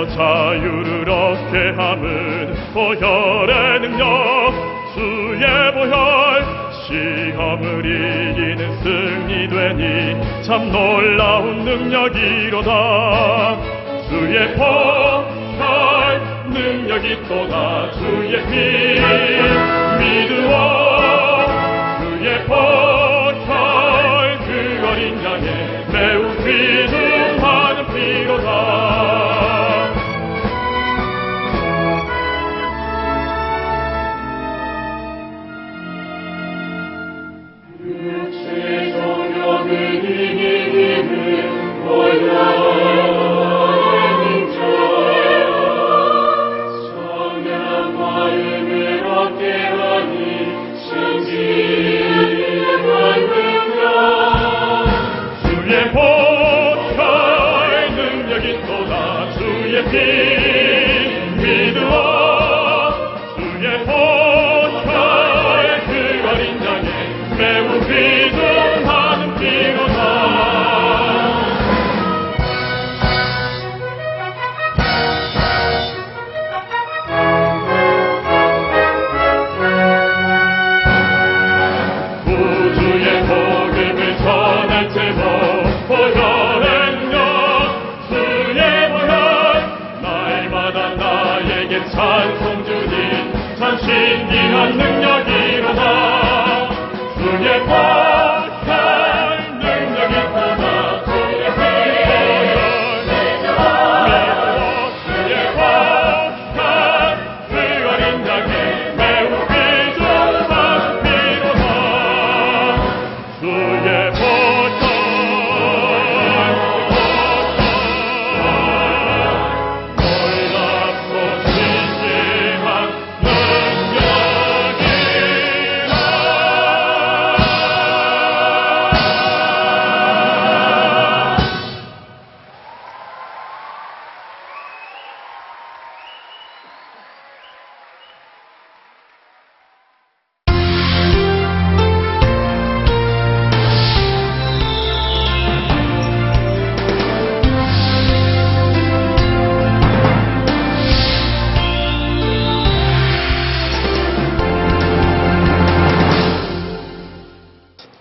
자유를 얻게 함은 보혈의 능력 주의 보혈 시험을 이기는 승리되니 참 놀라운 능력이로다. 주의 보혈 능력이 또다. 주의 피 믿으오. 주의 보혈 그 어린 양의 매우 귀중한 피로다. 육체 정욕을 이기는 보혈 주의 보혈 능력이 또다. 주의 피 믿으오. 주의 보혈 그 어린 양의 매우 귀중한 피로다. 구주의 복음을 전할 때도 보혈의 능력 주의 보혈 날마다 나에게 찬송 주니 참 신기한 능력이로다. 주의 보혈 능력이 또다. 주의 보혈 믿어. 주의 보혈 그 어린 양의 매우 귀중한 피로다. 주의 보혈 놀랍고 신기한 능력이라.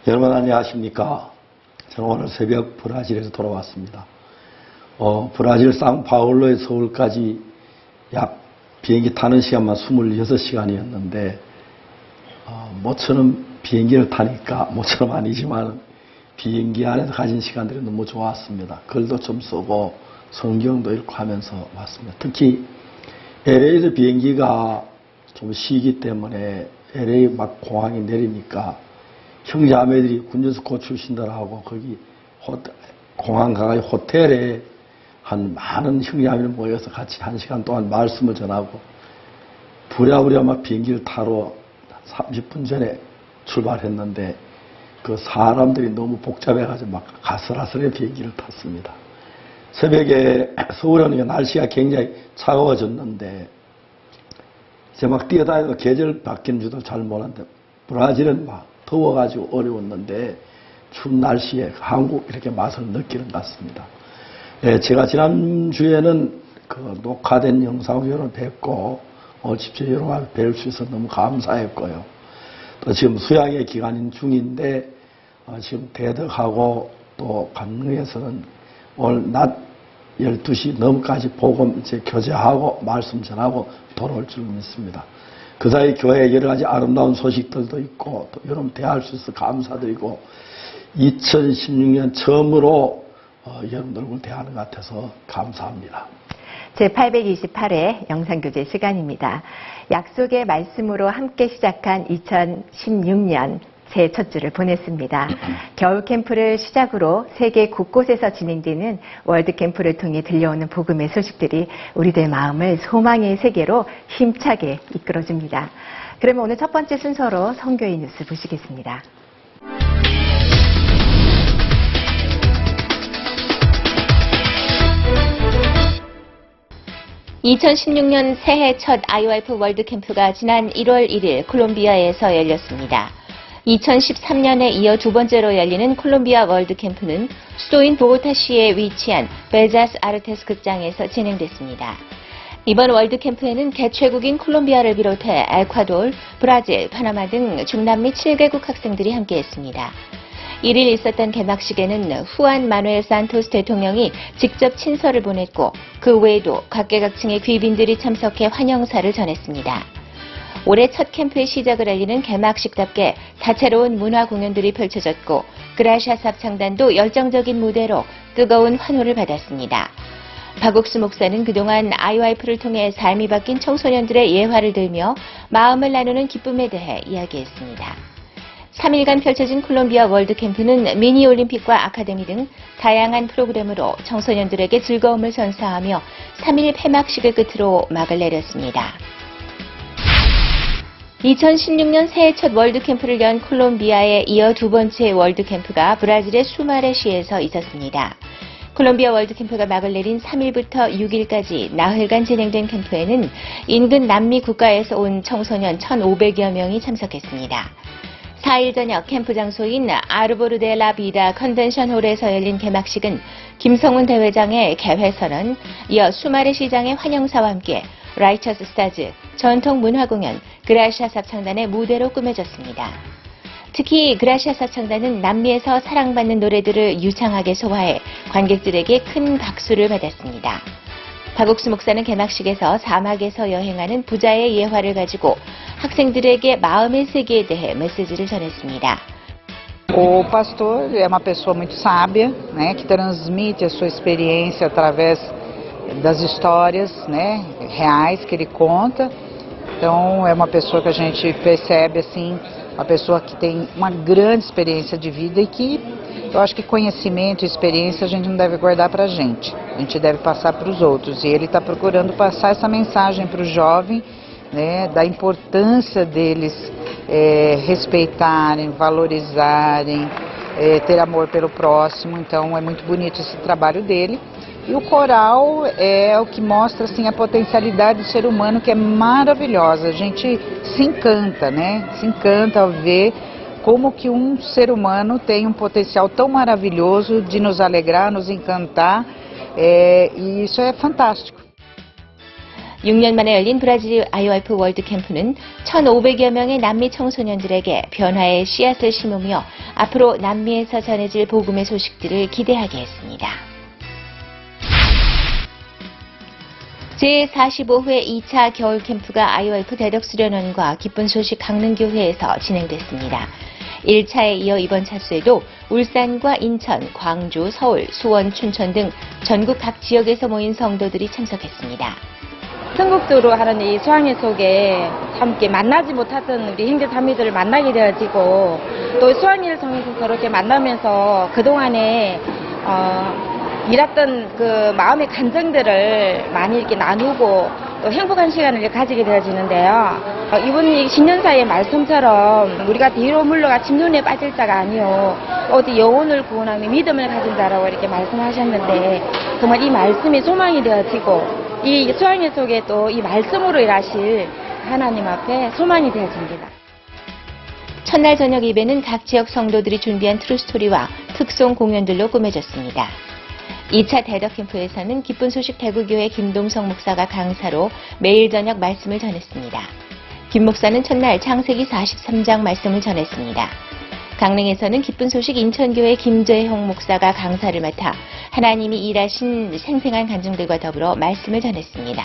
여러분 안녕하십니까? 저는 오늘 새벽 브라질에서 돌아왔습니다. 브라질 상파울로의 서울까지 약 비행기 타는 시간만 26시간이었는데 모처럼 비행기를 타니까 모처럼 아니지만 비행기 안에서 가진 시간들이 너무 좋았습니다. 글도 좀 쓰고 성경도 읽고 하면서 왔습니다. 특히 LA에서 비행기가 좀 쉬기 때문에 LA 막 공항에 내리니까 형제자매들이 군전스코 출신들하고 거기 공항 가가지고 호텔에 한 많은 형제자매들 모여서 같이 1시간 동안 말씀을 전하고 부랴부랴 막 비행기를 타러 30분 전에 출발했는데 그 사람들이 너무 복잡해가지고 막 가슬아슬하게 비행기를 탔습니다. 새벽에 서울에 오니까 날씨가 굉장히 차가워졌는데 이제 막 뛰어다니다가 계절 바뀌는 줄도 잘 몰랐는데 브라질은 막 더워가지고 어려웠는데 추운 날씨에 한국 이렇게 맛을 느끼는 것 같습니다. 예, 제가 지난주에는 그 녹화된 영상으로 여러분 뵙고 직접 여러분 뵐 수 있어서 너무 감사했고요. 또 지금 수양의 기간인 중인데 지금 대덕하고 또 강릉에서는 오늘 낮 12시 넘까지 복음 이제 교제하고 말씀 전하고 돌아올 줄 믿습니다. 그 사이 교회에 여러 가지 아름다운 소식들도 있고 또 여러분 대할 수 있어서 감사드리고 2016년 처음으로 여러분들 얼굴 대하는 것 같아서 감사합니다. 제828회 영상교제 시간입니다. 약속의 말씀으로 함께 시작한 2016년 제 첫 주를 보냈습니다. 겨울 캠프를 시작으로 세계 곳곳에서 진행되는 월드 캠프를 통해 들려오는 복음의 소식들이 우리들 마음을 소망의 세계로 힘차게 이끌어줍니다. 그러면 오늘 첫 번째 순서로 선교의 뉴스 보시겠습니다. 2016년 새해 첫 IOF 월드 캠프가 지난 1월 1일 콜롬비아에서 열렸습니다. 2013년에 이어 두 번째로 열리는 콜롬비아 월드캠프는 수도인 보고타시에 위치한 벨자스 아르테스 극장에서 진행됐습니다. 이번 월드캠프에는 개최국인 콜롬비아를 비롯해 에콰도르, 브라질, 파나마 등 중남미 7개국 학생들이 함께했습니다. 1일 있었던 개막식에는 후안 마누엘 산토스 대통령이 직접 친서를 보냈고 그 외에도 각계각층의 귀빈들이 참석해 환영사를 전했습니다. 올해 첫 캠프의 시작을 알리는 개막식답게 다채로운 문화 공연들이 펼쳐졌고 그라샤스 합창단도 열정적인 무대로 뜨거운 환호를 받았습니다. 박옥수 목사는 그동안 IYF를 통해 삶이 바뀐 청소년들의 예화를 들며 마음을 나누는 기쁨에 대해 이야기했습니다. 3일간 펼쳐진 콜롬비아 월드캠프는 미니올림픽과 아카데미 등 다양한 프로그램으로 청소년들에게 즐거움을 선사하며 3일 폐막식을 끝으로 막을 내렸습니다. 2016년 새해 첫 월드캠프를 연 콜롬비아에 이어 두 번째 월드캠프가 브라질의 수마레시에서 있었습니다. 콜롬비아 월드캠프가 막을 내린 3일부터 6일까지 나흘간 진행된 캠프에는 인근 남미 국가에서 온 청소년 1,500여 명이 참석했습니다. 4일 저녁 캠프 장소인 아르보르 데 라 비다 컨벤션 홀에서 열린 개막식은 김성훈 대회장의 개회선언, 이어 수마레 시장의 환영사와 함께 라이처스 스타즈, 전통 문화공연, 그라샤스 합창단의 무대로 꾸며졌습니다. 특히 그라샤스 합창단은 남미에서 사랑받는 노래들을 유창하게 소화해 관객들에게 큰 박수를 받았습니다. 박옥수 목사는 개막식에서 사막에서 여행하는 부자의 예화를 가지고 학생들에게 마음의 세계에 대해 메시지를 전했습니다. O pastor é uma pessoa muito sábia, né, que transmite a sua experiência através das histórias, né, reais que ele conta. Então é uma pessoa que a gente percebe assim, uma pessoa que tem uma grande experiência de vida e que eu acho que conhecimento e experiência a gente não deve guardar para a gente deve passar para os outros. E ele está procurando passar essa mensagem para o jovem, né, da importância deles respeitarem, valorizarem, ter amor pelo próximo. Então é muito bonito esse trabalho dele. E o coral é o que mostra assim, a potencialidade do ser humano, que é maravilhosa. A gente se encanta, né? Se encanta ao ver como que um ser humano tem um potencial tão maravilhoso de nos alegrar, nos encantar, e isso é fantástico. 6년 만에 열린 브라질 IYF 월드캠프는 1,500여 명의 남미 청소년들에게 변화의 씨앗을 심으며 앞으로 남미에서 전해질 복음의 소식들을 기대하게 했습니다. 제45회 2차 겨울캠프가 IYF 대덕수련원과 기쁜 소식 강릉교회에서 진행됐습니다. 1차에 이어 이번 차수에도 울산과 인천, 광주, 서울, 수원, 춘천 등 전국 각 지역에서 모인 성도들이 참석했습니다. 천국도로 하는 이 수학여 속에 함께 만나지 못했던 우리 형제 자매들을 만나게 되어지고 또 수학여를 통해서 서로 이렇게 만나면서 그동안에 일했던 그 마음의 감정들을 많이 이렇게 나누고 또 행복한 시간을 가지게 되어지는데요. 이번 신년사의 말씀처럼 우리가 뒤로 물러가 침눈에 빠질 자가 아니요 어디 영혼을 구원하며 믿음을 가진 자라고 이렇게 말씀하셨는데 정말 이 말씀이 소망이 되어지고 이 수학여 속에 또 이 말씀으로 일하실 하나님 앞에 소망이 되어집니다. 첫날 저녁 예배는 각 지역 성도들이 준비한 트루스토리와 특송 공연들로 꾸며졌습니다. 2차 대덕캠프에서는 기쁜 소식 대구교회 김동성 목사가 강사로 매일 저녁 말씀을 전했습니다. 김 목사는 첫날 창세기 43장 말씀을 전했습니다. 강릉에서는 기쁜 소식 인천교회 김재형 목사가 강사를 맡아 하나님이 일하신 생생한 간증들과 더불어 말씀을 전했습니다.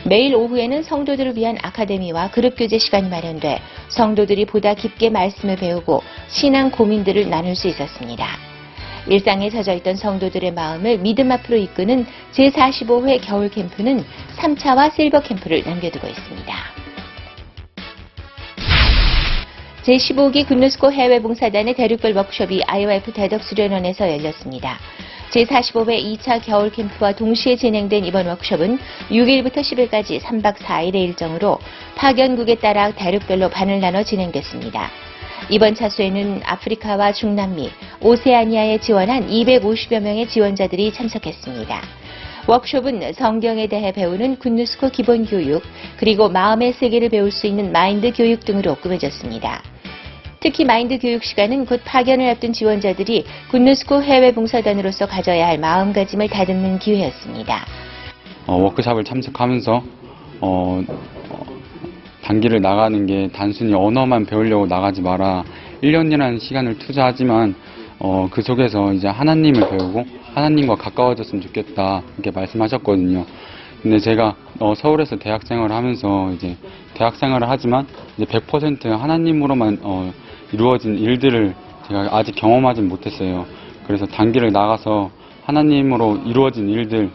매일 오후에는 성도들을 위한 아카데미와 그룹교제 시간이 마련돼 성도들이 보다 깊게 말씀을 배우고 신앙 고민들을 나눌 수 있었습니다. 일상에 젖어있던 성도들의 마음을 믿음 앞으로 이끄는 제45회 겨울캠프는 3차와 실버캠프를 남겨두고 있습니다. 제15기 굿뉴스코 해외봉사단의 대륙별 워크숍이 IYF 대덕수련원에서 열렸습니다. 제45회 2차 겨울캠프와 동시에 진행된 이번 워크숍은 6일부터 10일까지 3박 4일의 일정으로 파견국에 따라 대륙별로 반을 나눠 진행됐습니다. 이번 차수에는 아프리카와 중남미, 오세아니아에 지원한 250여 명의 지원자들이 참석했습니다. 워크숍은 성경에 대해 배우는 굿뉴스코 기본교육, 그리고 마음의 세계를 배울 수 있는 마인드 교육 등으로 꾸며졌습니다. 특히 마인드 교육 시간은 곧 파견을 앞둔 지원자들이 굿뉴스코 해외 봉사단으로서 가져야 할 마음가짐을 다듬는 기회였습니다. 워크숍을 참석하면서 단기를 나가는 게 단순히 언어만 배우려고 나가지 마라. 1년이라는 시간을 투자하지만 그 속에서 이제 하나님을 배우고 하나님과 가까워졌으면 좋겠다 이렇게 말씀하셨거든요. 근데 제가 서울에서 대학 생활을 하면서 이제 대학 생활을 하지만 이제 100% 하나님으로만 이루어진 일들을 제가 아직 경험하진 못했어요. 그래서 단기를 나가서 하나님으로 이루어진 일들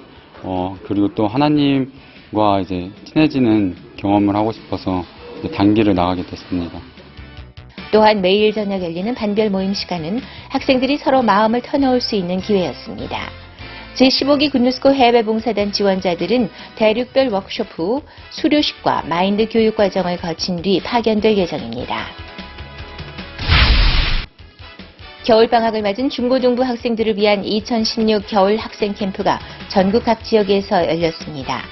그리고 또 하나님과 이제 친해지는 경험을 하고 싶어서 이제 단기를 나가게 됐습니다. 또한 매일 저녁 열리는 반별 모임 시간은 학생들이 서로 마음을 터놓을 수 있는 기회였습니다. 제15기 굿뉴스코 해외 봉사단 지원자들은 대륙별 워크숍 후 수료식과 마인드 교육 과정을 거친 뒤 파견될 예정입니다. 겨울방학을 맞은 중고등부 학생들을 위한 2016 겨울 학생 캠프가 전국 각 지역에서 열렸습니다.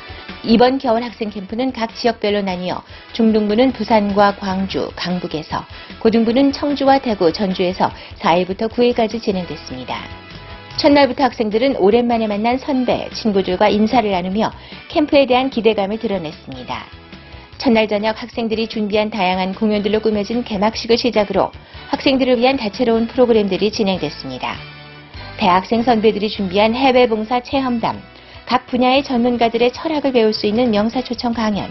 이번 겨울 학생 캠프는 각 지역별로 나뉘어 중등부는 부산과 광주, 강북에서, 고등부는 청주와 대구, 전주에서 4일부터 9일까지 진행됐습니다. 첫날부터 학생들은 오랜만에 만난 선배, 친구들과 인사를 나누며 캠프에 대한 기대감을 드러냈습니다. 첫날 저녁 학생들이 준비한 다양한 공연들로 꾸며진 개막식을 시작으로 학생들을 위한 다채로운 프로그램들이 진행됐습니다. 대학생 선배들이 준비한 해외 봉사 체험담, 각 분야의 전문가들의 철학을 배울 수 있는 명사초청 강연,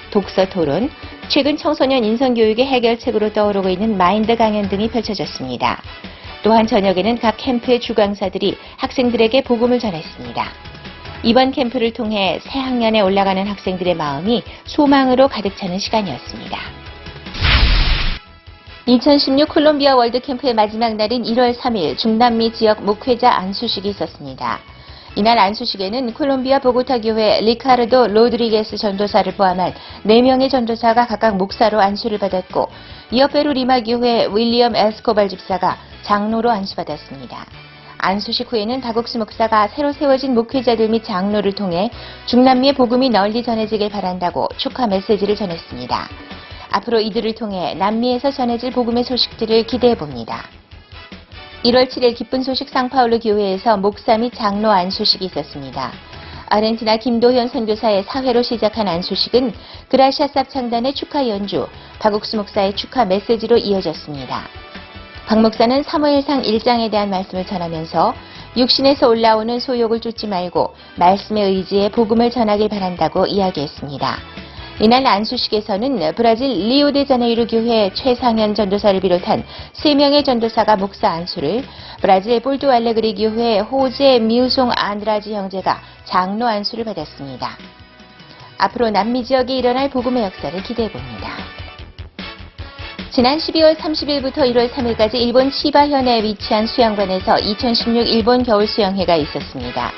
독서 토론, 최근 청소년 인성교육의 해결책으로 떠오르고 있는 마인드 강연 등이 펼쳐졌습니다. 또한 저녁에는 각 캠프의 주강사들이 학생들에게 복음을 전했습니다. 이번 캠프를 통해 새 학년에 올라가는 학생들의 마음이 소망으로 가득 차는 시간이었습니다. 2016 콜롬비아 월드캠프의 마지막 날인 1월 3일 중남미 지역 목회자 안수식이 있었습니다. 이날 안수식에는 콜롬비아 보고타 교회 리카르도 로드리게스 전도사를 포함한 4명의 전도사가 각각 목사로 안수를 받았고, 이어 페루 리마 교회 윌리엄 에스코발 집사가 장로로 안수받았습니다. 안수식 후에는 다국수 목사가 새로 세워진 목회자들 및 장로를 통해 중남미의 복음이 널리 전해지길 바란다고 축하 메시지를 전했습니다. 앞으로 이들을 통해 남미에서 전해질 복음의 소식들을 기대해봅니다. 1월 7일 기쁜 소식 상파울루 교회에서 목사 및 장로 안수식이 있었습니다. 아르헨티나 김도현 선교사의 사회로 시작한 안수식은 그라시아 쌉 창단의 축하 연주, 박옥수 목사의 축하 메시지로 이어졌습니다. 박 목사는 사무엘상 1장에 대한 말씀을 전하면서 육신에서 올라오는 소욕을 쫓지 말고 말씀의 의지에 복음을 전하길 바란다고 이야기했습니다. 이날 안수식에서는 브라질 리오데자네이루 교회 최상현 전도사를 비롯한 3명의 전도사가 목사 안수를, 브라질 볼도알레그리 교회 호제 미우송 안드라지 형제가 장로 안수를 받았습니다. 앞으로 남미 지역에 일어날 복음의 역사를 기대해봅니다. 지난 12월 30일부터 1월 3일까지 일본 치바현에 위치한 수영관에서 2016 일본 겨울 수영회가 있었습니다.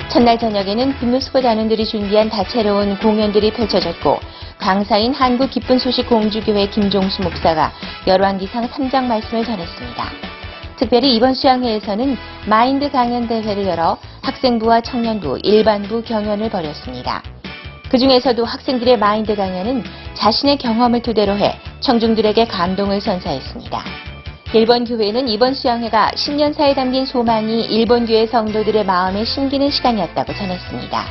첫날 저녁에는 굿뉴스코 단원들이 준비한 다채로운 공연들이 펼쳐졌고, 강사인 한국 기쁜 소식 공주교회 김종수 목사가 열왕기상 3장 말씀을 전했습니다. 특별히 이번 수양회에서는 마인드 강연 대회를 열어 학생부와 청년부, 일반부 경연을 벌였습니다. 그 중에서도 학생들의 마인드 강연은 자신의 경험을 토대로 해 청중들에게 감동을 선사했습니다. 일본 교회는 이번 수양회가 10년사에 담긴 소망이 일본 교회 성도들의 마음에 심기는 시간이었다고 전했습니다.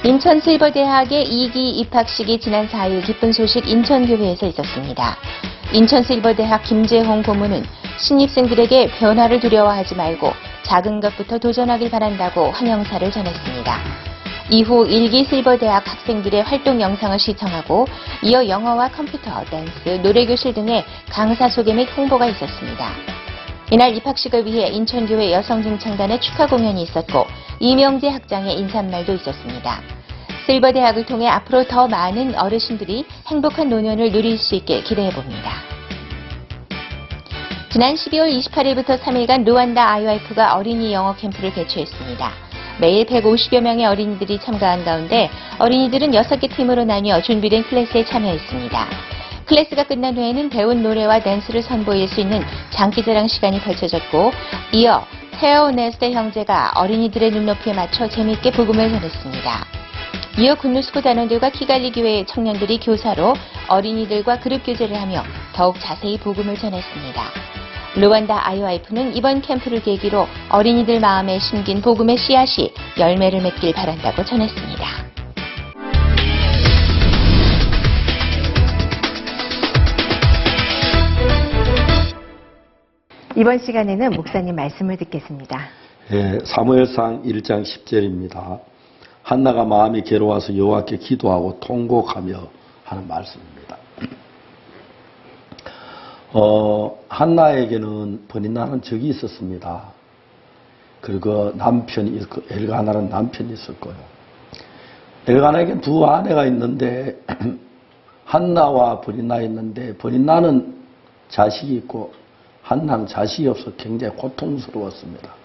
인천 실버대학의 2기 입학식이 지난 4일 기쁜 소식 인천교회에서 있었습니다. 인천 실버대학 김재홍 고문은 신입생들에게 변화를 두려워하지 말고 작은 것부터 도전하길 바란다고 환영사를 전했습니다. 이후 1기 실버대학 학생들의 활동 영상을 시청하고 이어 영어와 컴퓨터, 댄스, 노래교실 등의 강사 소개 및 홍보가 있었습니다. 이날 입학식을 위해 인천교회 여성증창단의 축하 공연이 있었고 이명재 학장의 인사말도 있었습니다. 실버대학을 통해 앞으로 더 많은 어르신들이 행복한 노년을 누릴 수 있게 기대해봅니다. 지난 12월 28일부터 3일간 루안다 IYF가 어린이 영어 캠프를 개최했습니다. 매일 150여 명의 어린이들이 참가한 가운데 어린이들은 6개 팀으로 나뉘어 준비된 클래스에 참여했습니다. 클래스가 끝난 후에는 배운 노래와 댄스를 선보일 수 있는 장기자랑 시간이 펼쳐졌고, 이어 테오 네스테 형제가 어린이들의 눈높이에 맞춰 재미있게 복음을 전했습니다. 이어 군누스코 단원들과 키갈리 교회의 청년들이 교사로 어린이들과 그룹 교제를 하며 더욱 자세히 복음을 전했습니다. 루완다 IOIF는 이번 캠프를 계기로 어린이들 마음에 심긴 복음의 씨앗이 열매를 맺길 바란다고 전했습니다. 이번 시간에는 목사님 말씀을 듣겠습니다. 사무엘상 1장 10절입니다. 한나가 마음이 괴로워서 여호와께 기도하고 통곡하며 하는 말씀입니다. 한나에게는 버니나는 적이 있었습니다. 그리고 남편이 있고 엘가나는 남편이 있었고요. 엘가나에게 두 아내가 있는데 한나와 버니나 있는데 버니나는 자식이 있고 한나는 자식이 없어 굉장히 고통스러웠습니다.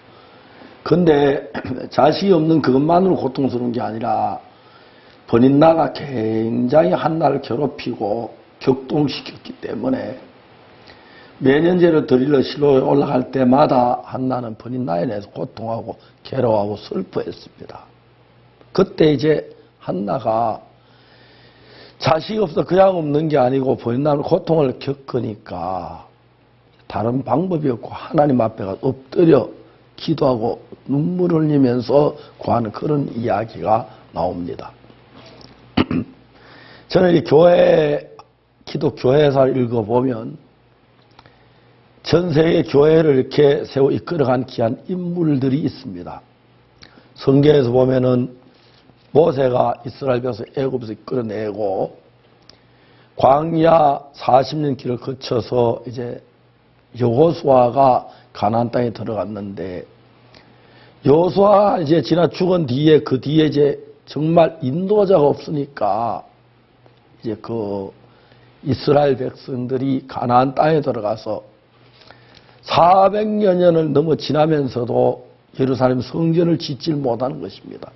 근데 자식이 없는 그것만으로 고통스러운 게 아니라 버니나가 굉장히 한나를 괴롭히고 격동시켰기 때문에 매년제를 드리러 실로에 올라갈 때마다 한나는 버니나에 대해서 고통하고 괴로워하고 슬퍼했습니다. 그때 이제 한나가 자식이 없어 그냥 없는 게 아니고 버니나는 고통을 겪으니까 다른 방법이 없고 하나님 앞에 엎드려 기도하고 눈물을 흘리면서 구하는 그런 이야기가 나옵니다. 저는 이 기독 교회사를 읽어보면 전 세계 교회를 이렇게 세워 이끌어간 귀한 인물들이 있습니다. 성경에서 보면은 모세가 이스라엘 백성을 애굽에서 이끌어내고 광야 40년 길을 거쳐서 이제 여호수아가 가나안 땅에 들어갔는데 여호수아 이제 지나 죽은 뒤에 그 뒤에 이제 정말 인도자가 없으니까 이제 그 이스라엘 백성들이 가나안 땅에 들어가서 400여 년을 넘어 지나면서도 예루살렘 성전을 짓질 못하는 것입니다.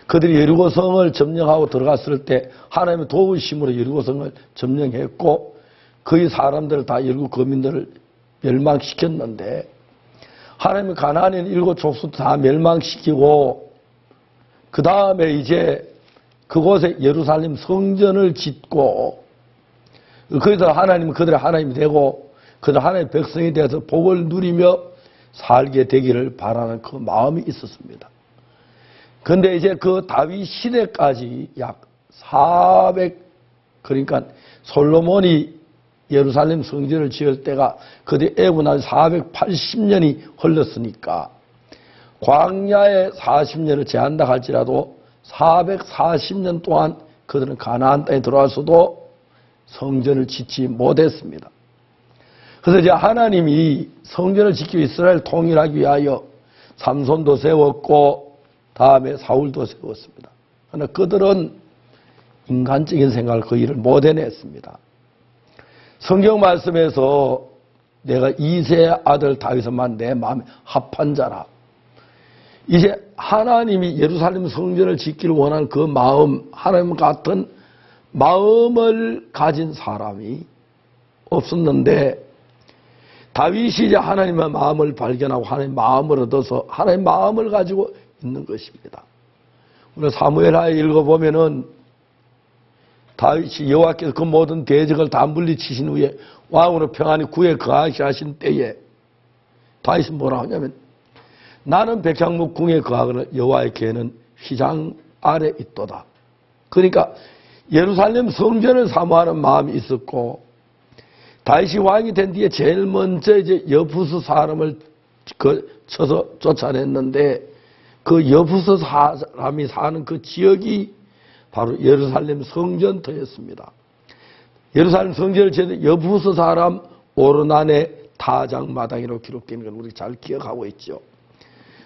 그들이 여리고성을 점령하고 들어갔을 때 하나님의 도우심으로 여리고성을 점령했고 거기 사람들을 다 열국 거민들을 멸망시켰는데 하나님이 가나안에 있는 7 족속도 다 멸망시키고 그 다음에 이제 그곳에 예루살렘 성전을 짓고 거기서 하나님은 그들의 하나님이 되고 그들 하나님의 백성이 되어서 복을 누리며 살게 되기를 바라는 그 마음이 있었습니다. 그런데 이제 그 다윗 시대까지 약 400 그러니까 솔로몬이 예루살렘 성전을 지을 때가 그때 애굽 나서 480년이 흘렀으니까 광야에 40년을 제한다 할지라도 440년 동안 그들은 가나안 땅에 들어와서도 성전을 짓지 못했습니다. 그래서 이제 하나님이 성전을 짓기 위해 이스라엘을 통일하기 위하여 삼손도 세웠고 다음에 사울도 세웠습니다. 그러나 그들은 인간적인 생각을 그 일을 못 해냈습니다. 성경 말씀에서 내가 이새의 아들 다윗만 내 마음에 합한 자라. 이제 하나님이 예루살렘 성전을 짓기를 원하는 그 마음, 하나님 같은 마음을 가진 사람이 없었는데 다윗이 이제 하나님의 마음을 발견하고 하나님의 마음을 얻어서 하나님의 마음을 가지고 있는 것입니다. 오늘 사무엘하에 읽어보면은 다윗이 여호와께서 그 모든 대적을 다 물리치신 후에 왕으로 평안히 구에 거하시 하신 때에 다윗은 뭐라 하냐면 나는 백향목 궁에 거하거늘 여호와의 궤는 휘장 아래 있도다. 그러니까 예루살렘 성전을 사모하는 마음이 있었고 다윗이 왕이 된 뒤에 제일 먼저 이제 여부스 사람을 쳐서 쫓아냈는데 그 여부스 사람이 사는 그 지역이 바로 예루살렘 성전터였습니다. 예루살렘 성전을 지은 여부스 사람 오르난의 타작마당이라고 기록되는 걸 우리 잘 기억하고 있죠.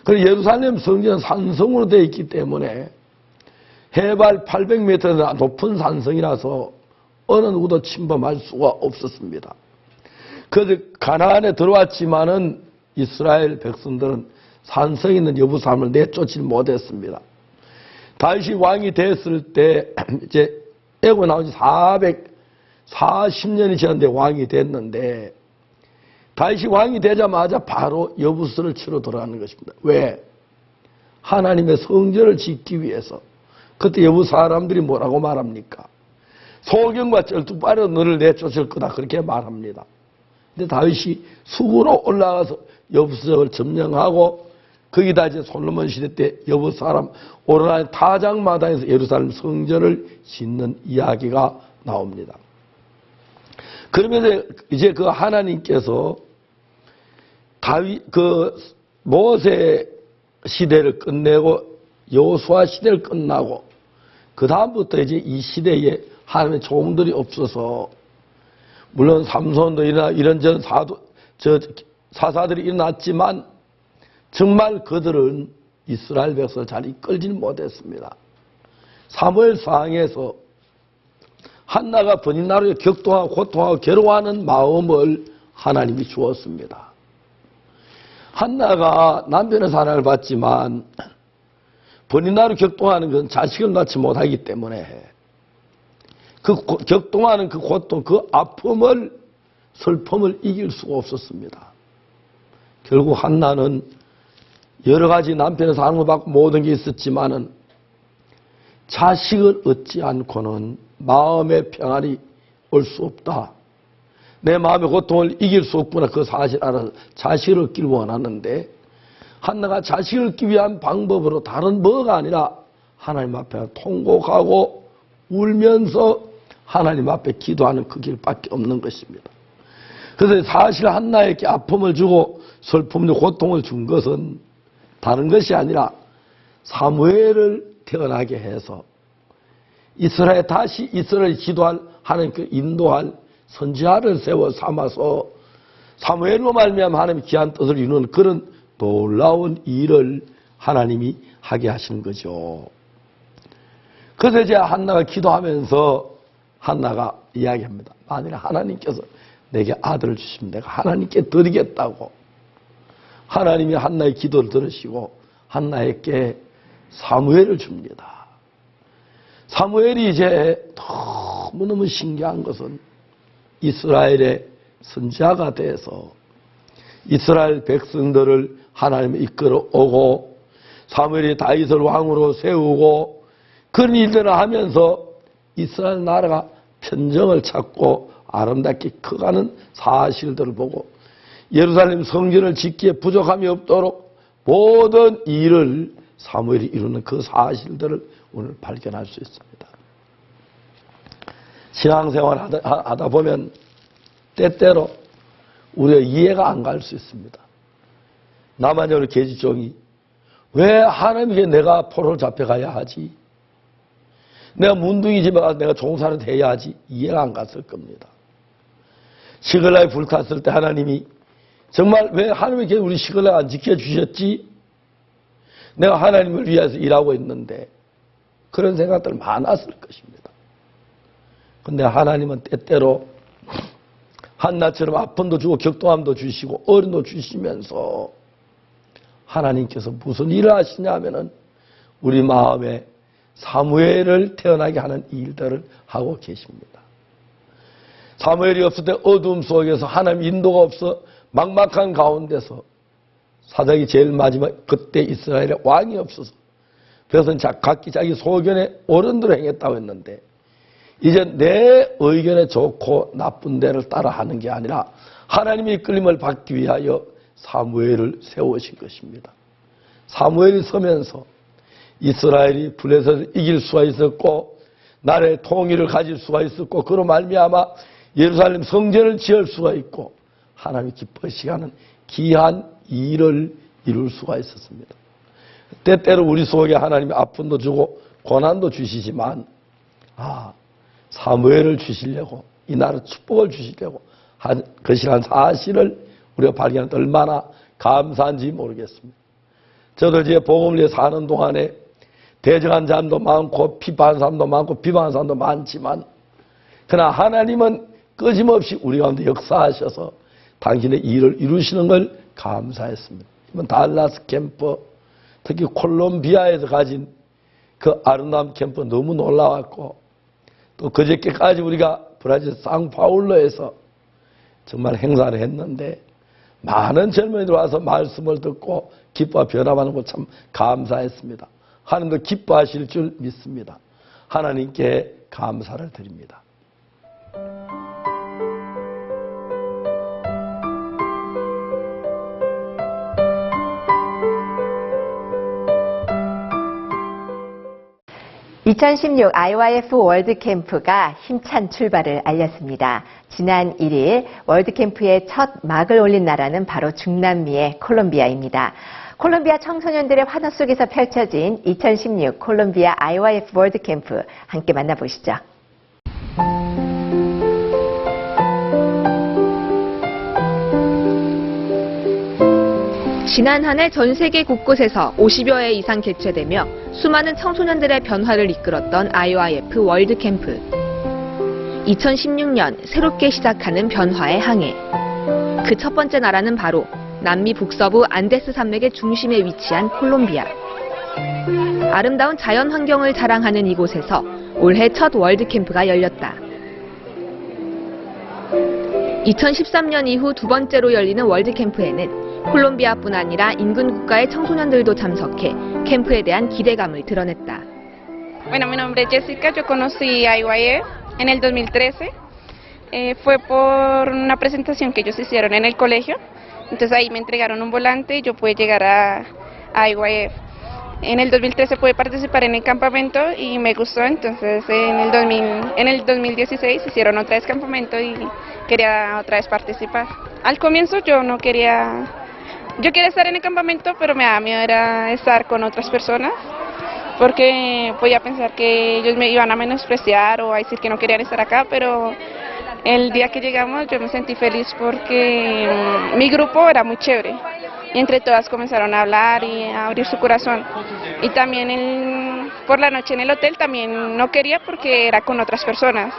그리고 예루살렘 성전은 산성으로 되어 있기 때문에 해발 800m 높은 산성이라서 어느 누구도 침범할 수가 없었습니다. 그래서 가나안에 들어왔지만은 이스라엘 백성들은 산성에 있는 여부스 사람을 내쫓지 못했습니다. 다윗이 왕이 됐을 때 이제 애굽에 나온 지 440년이 지났는데 왕이 됐는데 다윗이 왕이 되자마자 바로 여부스를 치러 들어가는 것입니다. 왜? 하나님의 성전을 짓기 위해서 그때 여부 사람들이 뭐라고 말합니까? 소경과 쩔뚝발로 너를 내쫓을 거다 그렇게 말합니다. 근데 다윗이 수구로 올라가서 여부석을 점령하고 거기다 이제 솔로몬 시대 때 여부 사람 오르나니 타작마당에서 예루살렘 성전을 짓는 이야기가 나옵니다. 그러면서 이제 그 하나님께서 다윗 그 모세 시대를 끝내고 여호수아 시대를 끝나고 그 다음부터 이제 이 시대에 하나님의 종들이 없어서 물론 삼손도 일어나 이런저런 사사들이 일어났지만 정말 그들은 이스라엘 백성을 잘 이끌지는 못했습니다. 사무엘상에서 한나가 번인나루에 격동하고 고통하고 괴로워하는 마음을 하나님이 주었습니다. 한나가 남편의 사랑을 받지만 번인나루 격동하는 건 자식을 낳지 못하기 때문에 그 격동하는 그 고통, 그 아픔을 슬픔을 이길 수가 없었습니다. 결국 한나는 여러 가지 남편의 사랑을 받고 모든 게 있었지만은 자식을 얻지 않고는 마음의 평안이 올 수 없다. 내 마음의 고통을 이길 수 없구나 그 사실 알아서 자식을 얻기를 원하는데 한나가 자식을 얻기 위한 방법으로 다른 뭐가 아니라 하나님 앞에 통곡하고 울면서 하나님 앞에 기도하는 그 길밖에 없는 것입니다. 그래서 사실 한나에게 아픔을 주고 슬픔과 고통을 준 것은 다른 것이 아니라 사무엘을 태어나게 해서 이스라엘 다시 이스라엘이 기도할 하나님께 인도할 선지자를 세워 삼아서 사무엘로 말미암아 하나님의 귀한 뜻을 이루는 그런 놀라운 일을 하나님이 하게 하시는 거죠. 그래서 이제 한나가 기도하면서 한나가 이야기합니다. 만일 하나님께서 내게 아들을 주시면 내가 하나님께 드리겠다고. 하나님이 한나의 기도를 들으시고 한나에게 사무엘을 줍니다. 사무엘이 이제 너무너무 신기한 것은 이스라엘의 선지자가 돼서 이스라엘 백성들을 하나님이 이끌어오고 사무엘이 다윗을 왕으로 세우고 그런 일들을 하면서 이스라엘 나라가 편정을 찾고 아름답게 커가는 사실들을 보고 예루살렘 성전을 짓기에 부족함이 없도록 모든 일을 사무엘이 이루는 그 사실들을 오늘 발견할 수 있습니다. 신앙생활 하다 보면 때때로 우리가 이해가 안 갈 수 있습니다. 남한여로 계집종이 왜 하나님께 내가 포로를 잡혀가야 하지? 내가 문둥이지만 내가 종사를 해야 하지? 이해가 안 갔을 겁니다. 시글라에 불탔을 때 하나님이 정말 왜 하나님께 우리 시글라 안 지켜주셨지? 내가 하나님을 위해서 일하고 있는데 그런 생각들 많았을 것입니다. 근데 하나님은 때때로 한나처럼 아픔도 주고 격동함도 주시고 어려움도 주시면서 하나님께서 무슨 일을 하시냐 하면은 우리 마음에 사무엘을 태어나게 하는 일들을 하고 계십니다. 사무엘이 없을 때 어둠 속에서 하나님 인도가 없어 막막한 가운데서 사장이 제일 마지막 그때 이스라엘에 왕이 없어서 그래서 각기 자기 소견에 어른대로 행했다고 했는데 이제 내 의견에 좋고 나쁜 데를 따라 하는 게 아니라 하나님의 이끌림을 받기 위하여 사무엘을 세우신 것입니다. 사무엘이 서면서 이스라엘이 블레셋을 이길 수가 있었고 나라의 통일을 가질 수가 있었고 그로 말미암아 예루살렘 성전을 지을 수가 있고 하나님이 기뻐하시는 귀한 일을 이룰 수가 있었습니다. 때때로 우리 속에 하나님이 아픔도 주고 고난도 주시지만 사무엘을 주시려고 이 나라 축복을 주시려고 한 것이란 사실을 우리가 발견할 때 얼마나 감사한지 모르겠습니다. 저도 이제 복음을 위해 사는 동안에 대적한 사람도 많고 비판하는 사람도 많고 비방하는 사람도 많지만 그러나 하나님은 끊임없이 우리 가운데 역사하셔서 당신의 일을 이루시는 걸 감사했습니다. 이번 달라스 캠프 특히 콜롬비아에서 가진 그 아름다운 캠프 너무 놀라웠고 또 그저께까지 우리가 브라질 상파울로에서 정말 행사를 했는데 많은 젊은이들 와서 말씀을 듣고 기뻐 변화하는 것 참 감사했습니다. 하나님도 기뻐하실 줄 믿습니다. 하나님께 감사를 드립니다. (2016) IYF 월드캠프가 힘찬 출발을 알렸습니다. 지난 1일 월드캠프의 첫 막을 올린 나라는 바로 중남미의 콜롬비아입니다. 콜롬비아 청소년들의 환호 속에서 펼쳐진 2016 콜롬비아 IYF 월드캠프 함께 만나보시죠. 지난 한 해 전 세계 곳곳에서 50여 회 이상 개최되며 수많은 청소년들의 변화를 이끌었던 IYF 월드캠프. 2016년 새롭게 시작하는 변화의 항해. 그 첫 번째 나라는 바로 남미 북서부 안데스 산맥의 중심에 위치한 콜롬비아. 아름다운 자연 환경을 자랑하는 이곳에서 올해 첫 월드캠프가 열렸다. 2013년 이후 두 번째로 열리는 월드캠프에는 콜롬비아뿐 아니라 인근 국가의 청소년들도 참석해 캠프에 대한 기대감을 드러냈다. Bueno, mi nombre es Jessica, yo conocí a IYF en el 2013, fue por una presentación que ellos hicieron en el colegio, entonces ahí me entregaron un volante y yo pude llegar a IYF. En el 2013 pude participar en el campamento y me gustó, entonces en el 2016 hicieron otra vez campamento y quería otra vez participar. Al comienzo yo quería estar en el campamento, pero me daba miedo era estar con otras personas, porque podía pensar que ellos me iban a menospreciar o a decir que no querían estar acá, pero el día que llegamos yo me sentí feliz porque mi grupo era muy chévere y entre todas comenzaron a hablar y a abrir su corazón. Y también por la noche en el hotel también no quería porque era con otras personas,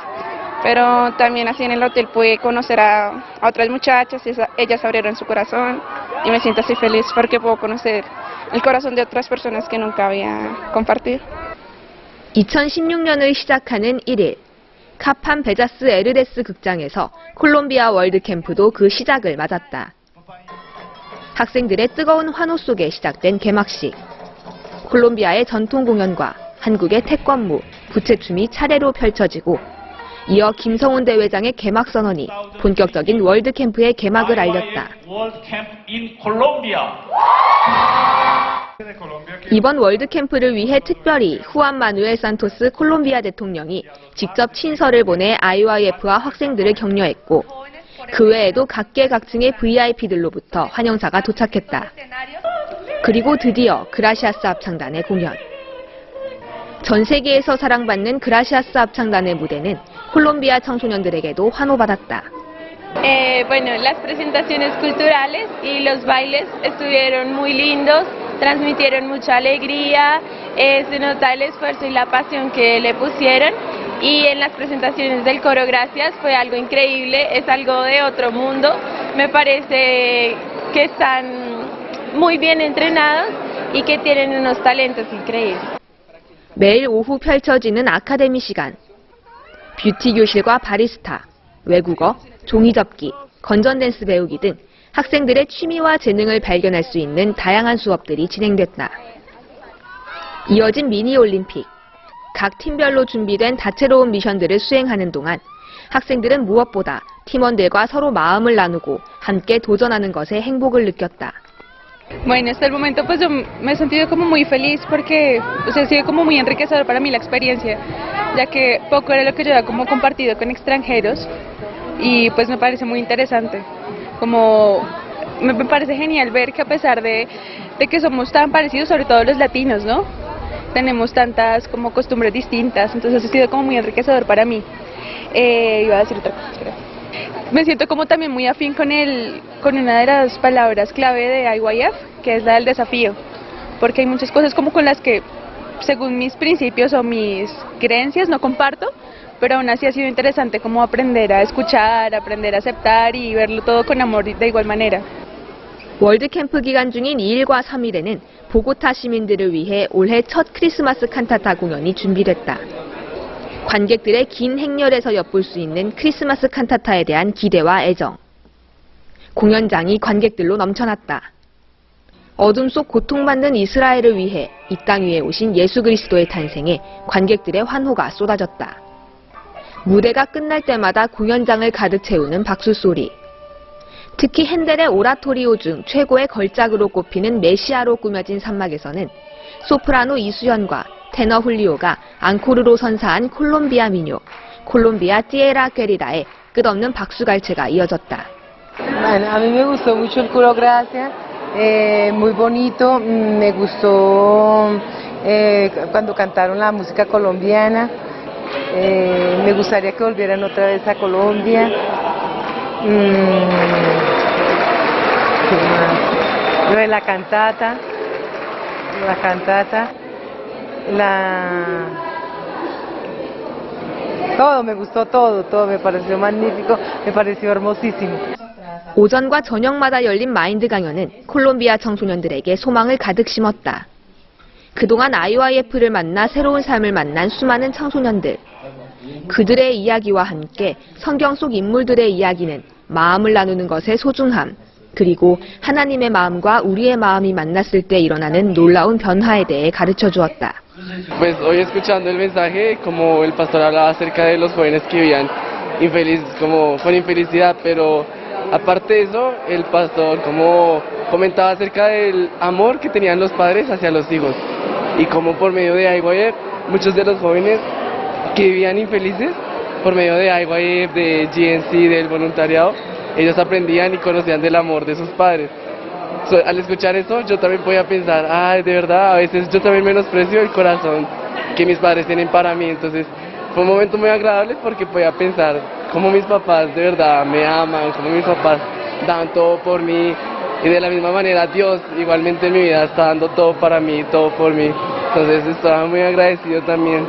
pero también así en el hotel pude conocer a otras muchachas y ellas abrieron su corazón y me siento así feliz porque puedo conocer el corazón de otras personas que nunca había compartido. 2016년을 시작하는 1일, 카판 베자스 에르데스 극장에서 콜롬비아 월드캠프도 그 시작을 맞았다. 학생들의 뜨거운 환호 속에 시작된 개막식. 콜롬비아의 전통 공연과 한국의 태권무, 부채춤이 차례로 펼쳐지고 이어 김성훈 대회장의 개막 선언이 본격적인 월드캠프의 개막을 알렸다. 이번 월드캠프를 위해 특별히 후안 마누엘 산토스 콜롬비아 대통령이 직접 친서를 보내 IYF와 학생들을 격려했고 그 외에도 각계각층의 VIP들로부터 환영사가 도착했다. 그리고 드디어 그라시아스 합창단의 공연. 전 세계에서 사랑받는 그라시아스 합창단의 무대는 콜롬비아 청소년들에게도 환호받았다. Bueno, las presentaciones culturales y los bailes estuvieron muy lindos, transmitieron mucha alegría, se nota el esfuerzo y la pasión que le pusieron. Y en las presentaciones del coro Gracias fue algo increíble, es algo de otro mundo. Me parece que están muy bien entrenados y que tienen unos talentos increíbles. 매일 오후 펼쳐지는 아카데미 시간. 뷰티 교실과 바리스타, 외국어, 종이접기, 건전댄스 배우기 등 학생들의 취미와 재능을 발견할 수 있는 다양한 수업들이 진행됐다. 이어진 미니올림픽. 각 팀별로 준비된 다채로운 미션들을 수행하는 동안 학생들은 무엇보다 팀원들과 서로 마음을 나누고 함께 도전하는 것에 행복을 느꼈다. Bueno, hasta el momento pues yo me he sentido como muy feliz porque ha sido como muy enriquecedor para mí la experiencia, ya que poco era lo que yo había como compartido con extranjeros y pues me parece muy interesante. Como me parece genial ver que a pesar de que somos tan parecidos, sobre todo los latinos, ¿no? Tenemos tantas como costumbres distintas, entonces ha sido como muy enriquecedor para mí. Iba a decir otra cosa, espera. Me siento como también muy afín con una de las palabras clave de IYF, que es la del desafío, porque hay muchas cosas como con las que, según mis principios o mis creencias, no comparto, pero aún así ha sido interesante como aprender a escuchar, aprender a aceptar y verlo todo con amor de igual manera. 월드캠프 기간 중인 2일과 3일에는 보고타 시민들을 위해 올해 첫 크리스마스 칸타타 공연이 준비됐다. 관객들의 긴 행렬에서 엿볼 수 있는 크리스마스 칸타타에 대한 기대와 애정. 공연장이 관객들로 넘쳐났다. 어둠 속 고통받는 이스라엘을 위해 이 땅 위에 오신 예수 그리스도의 탄생에 관객들의 환호가 쏟아졌다. 무대가 끝날 때마다 공연장을 가득 채우는 박수 소리. 특히 핸델의 오라토리오 중 최고의 걸작으로 꼽히는 메시아로 꾸며진 산막에서는 소프라노 이수연과 테너 훌리오가 앙코르로 선사한 콜롬비아 민요, 콜롬비아 띠에라 꿰리다의 끝없는 박수갈채가 이어졌다. A mí me gustó mucho el coro Gracia, muy bonito, me gustó cuando cantaron la música colombiana, me gustaría que volvieran otra vez a Colombia. ¿Qué más? Lo de la cantata, todo, me gustó todo me pareció magnífico, me pareció hermosísimo. 오전과 저녁마다 열린 마인드 강연은 콜롬비아 청소년들에게 소망을 가득 심었다. 그동안 IYF를 만나 새로운 삶을 만난 수많은 청소년들. 그들의 이야기와 함께 성경 속 인물들의 이야기는 마음을 나누는 것의 소중함, 그리고 하나님의 마음과 우리의 마음이 만났을 때 일어나는 놀라운 변화에 대해 가르쳐 주었다. Pues hoy escuchando el mensaje, como el pastor hablaba acerca de los jóvenes que vivían infelices, como con infelicidad, pero aparte de eso, el pastor como comentaba acerca del amor que tenían los padres hacia los hijos y como por medio de IYF, muchos de los jóvenes que vivían infelices, por medio de IYF, de GNC, del voluntariado, ellos aprendían y conocían del amor de sus padres. Al escuchar eso, yo también podía pensar, ay, de verdad, a veces yo también menosprecio el corazón que mis padres tienen para mí. Entonces, fue un momento muy agradable porque podía pensar cómo mis papás de verdad me aman, cómo mis papás dan todo por mí. Y de la misma manera, Dios igualmente en mi vida está dando todo para mí, todo por mí. Entonces, estaba muy agradecido también.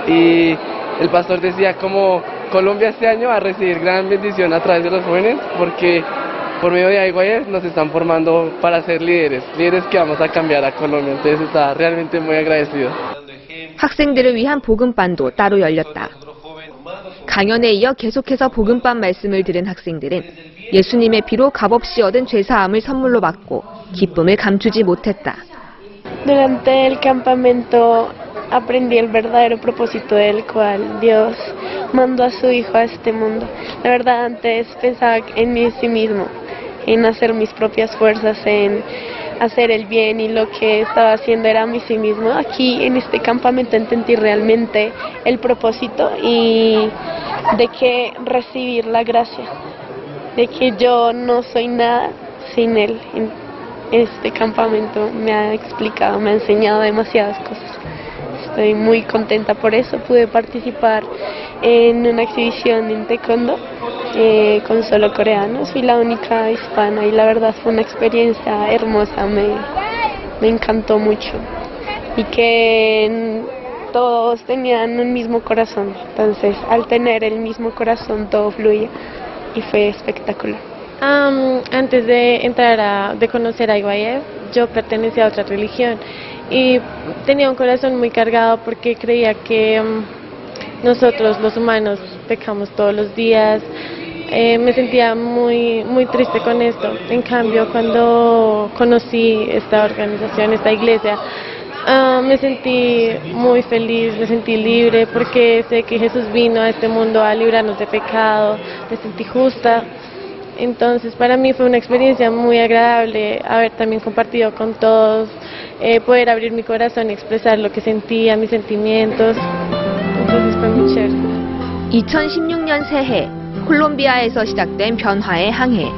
Y el pastor decía como Colombia este año va a recibir gran bendición a través de los jóvenes porque por medio de IYF nos están formando para ser líderes que vamos a cambiar a Colombia. Entonces estaba realmente muy agradecido. 학생들을 위한 복음반도 따로 열렸다. 강연에 이어 계속해서 복음반 말씀을 들은 학생들은 예수님의 피로 값없이 얻은 죄사함을 선물로 받고 기쁨을 감추지 못했다. Durante el campamento aprendí el verdadero propósito del cual Dios mandó a su Hijo a este mundo. La verdad, antes pensaba en mí sí mismo, en hacer mis propias fuerzas, en hacer el bien, y lo que estaba haciendo era a mí sí mismo. Aquí en este campamento entendí realmente el propósito y de que recibir la gracia, de que yo no soy nada sin Él. Este campamento me ha explicado, me ha enseñado demasiadas cosas. Estoy muy contenta por eso. Pude participar en una exhibición en taekwondo con solo coreanos. Fui la única hispana y la verdad fue una experiencia hermosa. Me encantó mucho. Y que todos tenían un mismo corazón. Entonces, al tener el mismo corazón, todo fluye y fue espectacular. Antes de conocer a IYF, yo pertenecía a otra religión y tenía un corazón muy cargado porque creía que nosotros los humanos pecamos todos los días. Me sentía muy triste con esto. En cambio, cuando conocí esta organización, esta iglesia, me sentí muy feliz, me sentí libre porque sé que Jesús vino a este mundo a librarnos de pecado, me sentí justa. Entonces, para mí fue una experiencia muy agradable haber también compartido con todos, poder abrir mi corazón y expresar lo que sentía, mis sentimientos. Entonces fue muy chévere. 2016년 새해 콜롬비아에서 시작된 변화의 항해.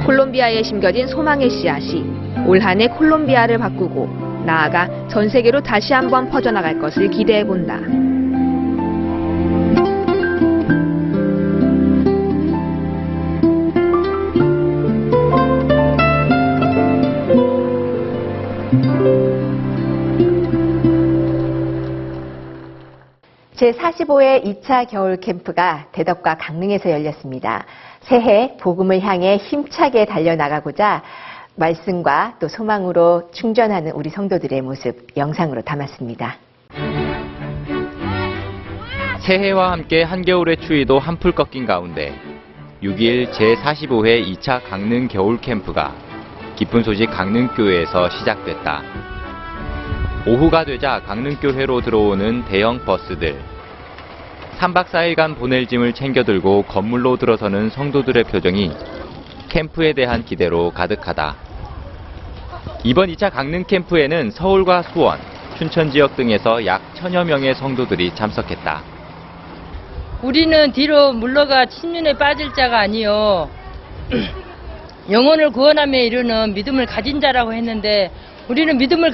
콜롬비아에 심겨진 소망의 씨앗이 올 한 해 콜롬비아를 바꾸고 나아가 전 세계로 다시 한번 퍼져나갈 것을 기대해 본다. 제45회 2차 겨울 캠프가 대덕과 강릉에서 열렸습니다. 새해 복음을 향해 힘차게 달려나가고자 말씀과 또 소망으로 충전하는 우리 성도들의 모습 영상으로 담았습니다. 새해와 함께 한겨울의 추위도 한풀 꺾인 가운데 6일 제45회 2차 강릉 겨울 캠프가 기쁜 소식 강릉교회에서 시작됐다. 오후가 되자 강릉교회로 들어오는 대형 버스들. 3박 4일간 보낼 짐을 챙겨 들고 건물로 들어서는 성도들의 표정이 캠프에 대한 기대로 가득하다. 이번 2차 강릉 캠프에는 서울과 수원, 춘천 지역 등에서 약 1000여 명의 성도들이 참석했다. 우리는 뒤로 물러가 침륜에 빠질 자가 아니요 영혼을 구원함에 이르는 믿음을 가진 자라고 했는데, 우리는 믿음을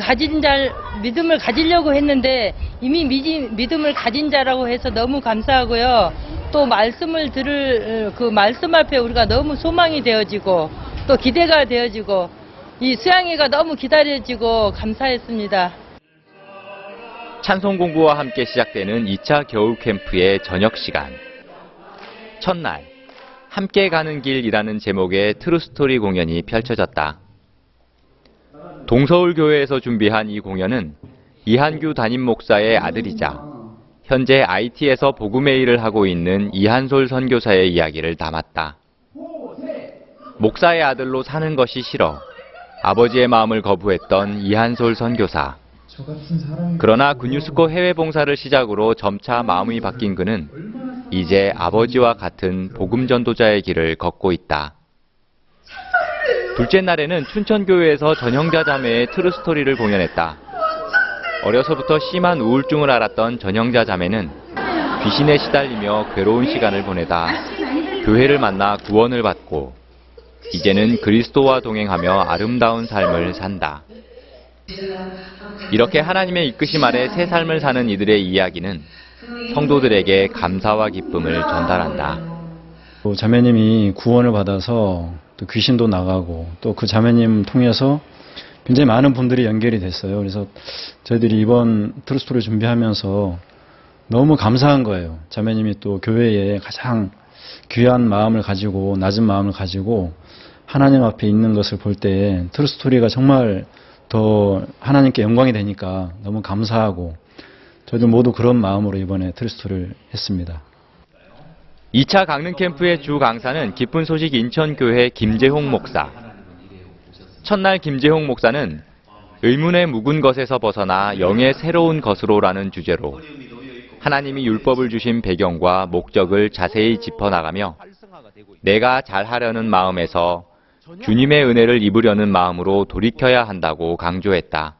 가지려고 했는데 이미 믿음을 가진 자라고 해서 너무 감사하고요. 또 말씀을 들을 그 말씀 앞에 우리가 너무 소망이 되어지고 또 기대가 되어지고 이 수양회가 너무 기다려지고 감사했습니다. 찬송 공부와 함께 시작되는 2차 겨울 캠프의 저녁 시간. 첫날, 함께 가는 길이라는 제목의 트루스토리 공연이 펼쳐졌다. 동서울교회에서 준비한 이 공연은 이한규 담임 목사의 아들이자 현재 IT에서 복음의 일을 하고 있는 이한솔 선교사의 이야기를 담았다. 목사의 아들로 사는 것이 싫어 아버지의 마음을 거부했던 이한솔 선교사. 그러나 근유스코 해외 봉사를 시작으로 점차 마음이 바뀐 그는 이제 아버지와 같은 복음 전도자의 길을 걷고 있다. 둘째 날에는 춘천교회에서 전형자 자매의 트루스토리를 공연했다. 어려서부터 심한 우울증을 앓았던 전형자 자매는 귀신에 시달리며 괴로운 시간을 보내다 교회를 만나 구원을 받고 이제는 그리스도와 동행하며 아름다운 삶을 산다. 이렇게 하나님의 이끄심 아래 새 삶을 사는 이들의 이야기는 성도들에게 감사와 기쁨을 전달한다. 자매님이 구원을 받아서 또 귀신도 나가고 또 그 자매님 통해서 굉장히 많은 분들이 연결이 됐어요. 그래서 저희들이 이번 트루스토리 준비하면서 너무 감사한 거예요. 자매님이 또 교회에 가장 귀한 마음을 가지고 낮은 마음을 가지고 하나님 앞에 있는 것을 볼 때 트루스토리가 정말 더 하나님께 영광이 되니까 너무 감사하고 저희들 모두 그런 마음으로 이번에 트루스토리를 했습니다. 2차 강릉 캠프의 주 강사는 기쁜 소식 인천교회 김재홍 목사. 첫날 김재홍 목사는 의문의 묵은 것에서 벗어나 영의 새로운 것으로라는 주제로 하나님이 율법을 주신 배경과 목적을 자세히 짚어나가며 내가 잘하려는 마음에서 주님의 은혜를 입으려는 마음으로 돌이켜야 한다고 강조했다.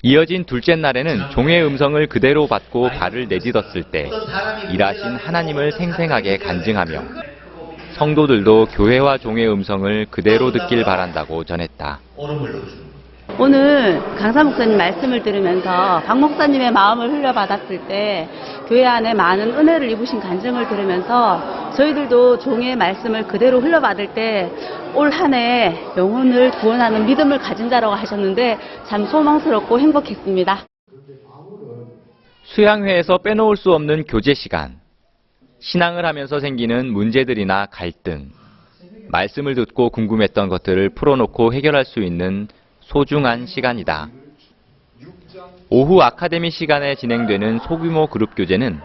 이어진 둘째 날에는 종의 음성을 그대로 받고 발을 내딛었을 때 일하신 하나님을 생생하게 간증하며 성도들도 교회와 종의 음성을 그대로 듣길 바란다고 전했다. 오늘 강사 목사님 말씀을 들으면서 박 목사님의 마음을 흘려받았을 때 교회 안에 많은 은혜를 입으신 간증을 들으면서 저희들도 종의 말씀을 그대로 흘려받을 때 올 한 해 영혼을 구원하는 믿음을 가진 자라고 하셨는데 참 소망스럽고 행복했습니다. 수양회에서 빼놓을 수 없는 교제 시간. 신앙을 하면서 생기는 문제들이나 갈등, 말씀을 듣고 궁금했던 것들을 풀어놓고 해결할 수 있는 소중한 시간이다. 오후 아카데미 시간에 진행되는 소규모 그룹 교제는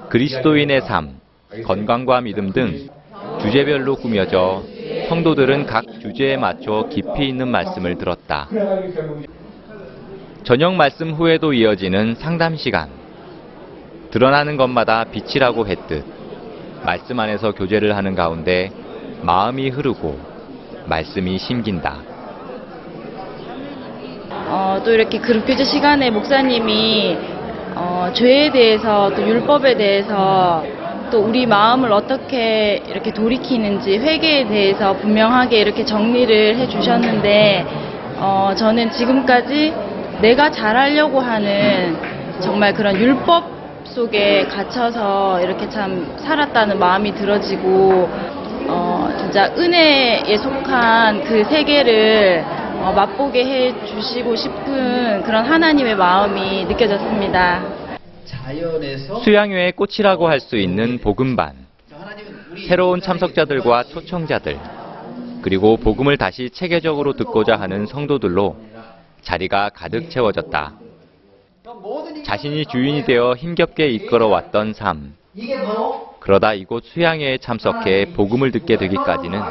그리스도인의 삶, 건강과 믿음 등 주제별로 꾸며져 성도들은 각 주제에 맞춰 깊이 있는 말씀을 들었다. 저녁 말씀 후에도 이어지는 상담 시간. 드러나는 것마다 빛이라고 했듯 말씀 안에서 교제를 하는 가운데 마음이 흐르고 말씀이 심긴다. 또 이렇게 그룹 교제 시간에 목사님이 죄에 대해서 또 율법에 대해서 또 우리 마음을 어떻게 이렇게 돌이키는지 회개에 대해서 분명하게 이렇게 정리를 해주셨는데 저는 지금까지 내가 잘하려고 하는 정말 그런 율법 속에 갇혀서 이렇게 참 살았다는 마음이 들어지고 진짜 은혜에 속한 그 세계를 맛보게 해주시고 싶은 그런 하나님의 마음이 느껴졌습니다. 수양회의 꽃이라고 할 수 있는 복음반. 새로운 참석자들과 초청자들, 그리고 복음을 다시 체계적으로 듣고자 하는 성도들로 자리가 가득 채워졌다. 자신이 주인이 되어 힘겹게 이끌어왔던 삶. 그러다 이곳 수양회에 참석해 복음을 듣게 되기까지는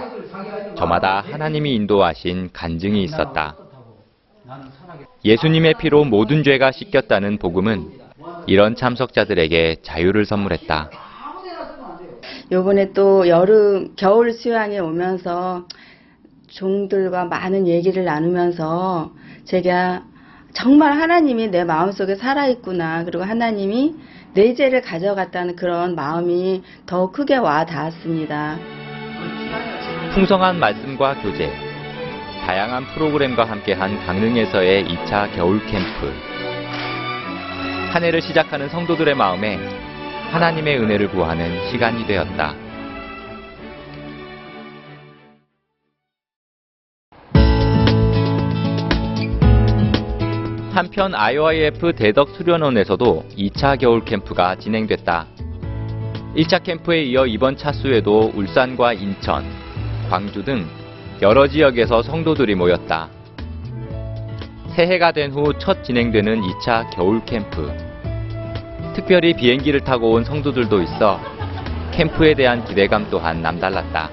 저마다 하나님이 인도하신 간증이 있었다. 예수님의 피로 모든 죄가 씻겼다는 복음은 이런 참석자들에게 자유를 선물했다. 요번에 또 겨울 수양에 오면서 종들과 많은 얘기를 나누면서 제가 정말 하나님이 내 마음속에 살아있구나. 그리고 하나님이 내 죄를 가져갔다는 그런 마음이 더 크게 와 닿았습니다. 풍성한 말씀과 교제, 다양한 프로그램과 함께한 강릉에서의 2차 겨울 캠프. 한 해를 시작하는 성도들의 마음에 하나님의 은혜를 구하는 시간이 되었다. 한편 IYF 대덕 수련원에서도 2차 겨울 캠프가 진행됐다. 1차 캠프에 이어 이번 차수에도 울산과 인천, 광주 등 여러 지역에서 성도들이 모였다. 새해가 된 후 첫 진행되는 2차 겨울 캠프. 특별히 비행기를 타고 온 성도들도 있어 캠프에 대한 기대감 또한 남달랐다.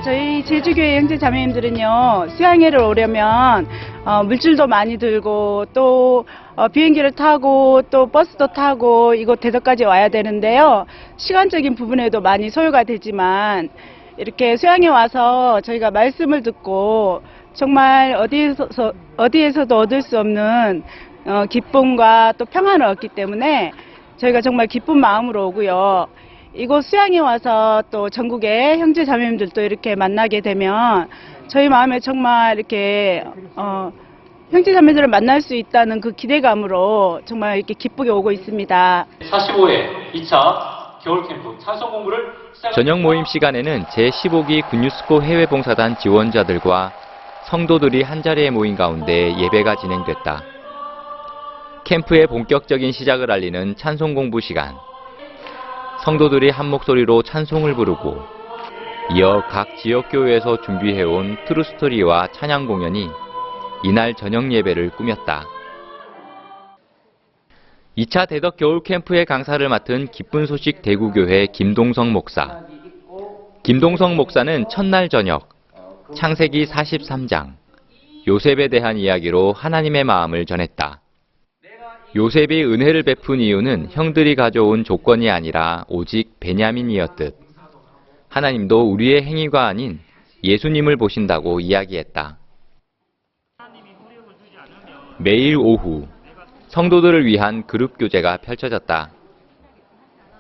저희 제주교회 형제 자매님들은요, 수양회를 오려면 물질도 많이 들고 또 비행기를 타고 또 버스도 타고 이곳 대덕까지 와야 되는데요. 시간적인 부분에도 많이 소요가 되지만 이렇게 수양회 와서 저희가 말씀을 듣고 정말 어디에서도 얻을 수 없는 기쁨과 또 평안을 얻기 때문에 저희가 정말 기쁜 마음으로 오고요. 이곳 수양에 와서 또 전국의 형제 자매님들도 이렇게 만나게 되면 저희 마음에 정말 이렇게 형제 자매들을 만날 수 있다는 그 기대감으로 정말 이렇게 기쁘게 오고 있습니다. 45회 2차 겨울 캠프 찬송 공부를 저녁 모임 시간에는 제15기 군유스코 해외봉사단 지원자들과 성도들이 한자리에 모인 가운데 예배가 진행됐다. 캠프의 본격적인 시작을 알리는 찬송 공부 시간. 성도들이 한 목소리로 찬송을 부르고 이어 각 지역교회에서 준비해온 트루스토리와 찬양 공연이 이날 저녁 예배를 꾸몄다. 2차 대덕 겨울 캠프의 강사를 맡은 기쁜 소식 대구교회 김동성 목사. 김동성 목사는 첫날 저녁 창세기 43장 요셉에 대한 이야기로 하나님의 마음을 전했다. 요셉이 은혜를 베푼 이유는 형들이 가져온 조건이 아니라 오직 베냐민이었듯 하나님도 우리의 행위가 아닌 예수님을 보신다고 이야기했다. 매일 오후 성도들을 위한 그룹 교제가 펼쳐졌다.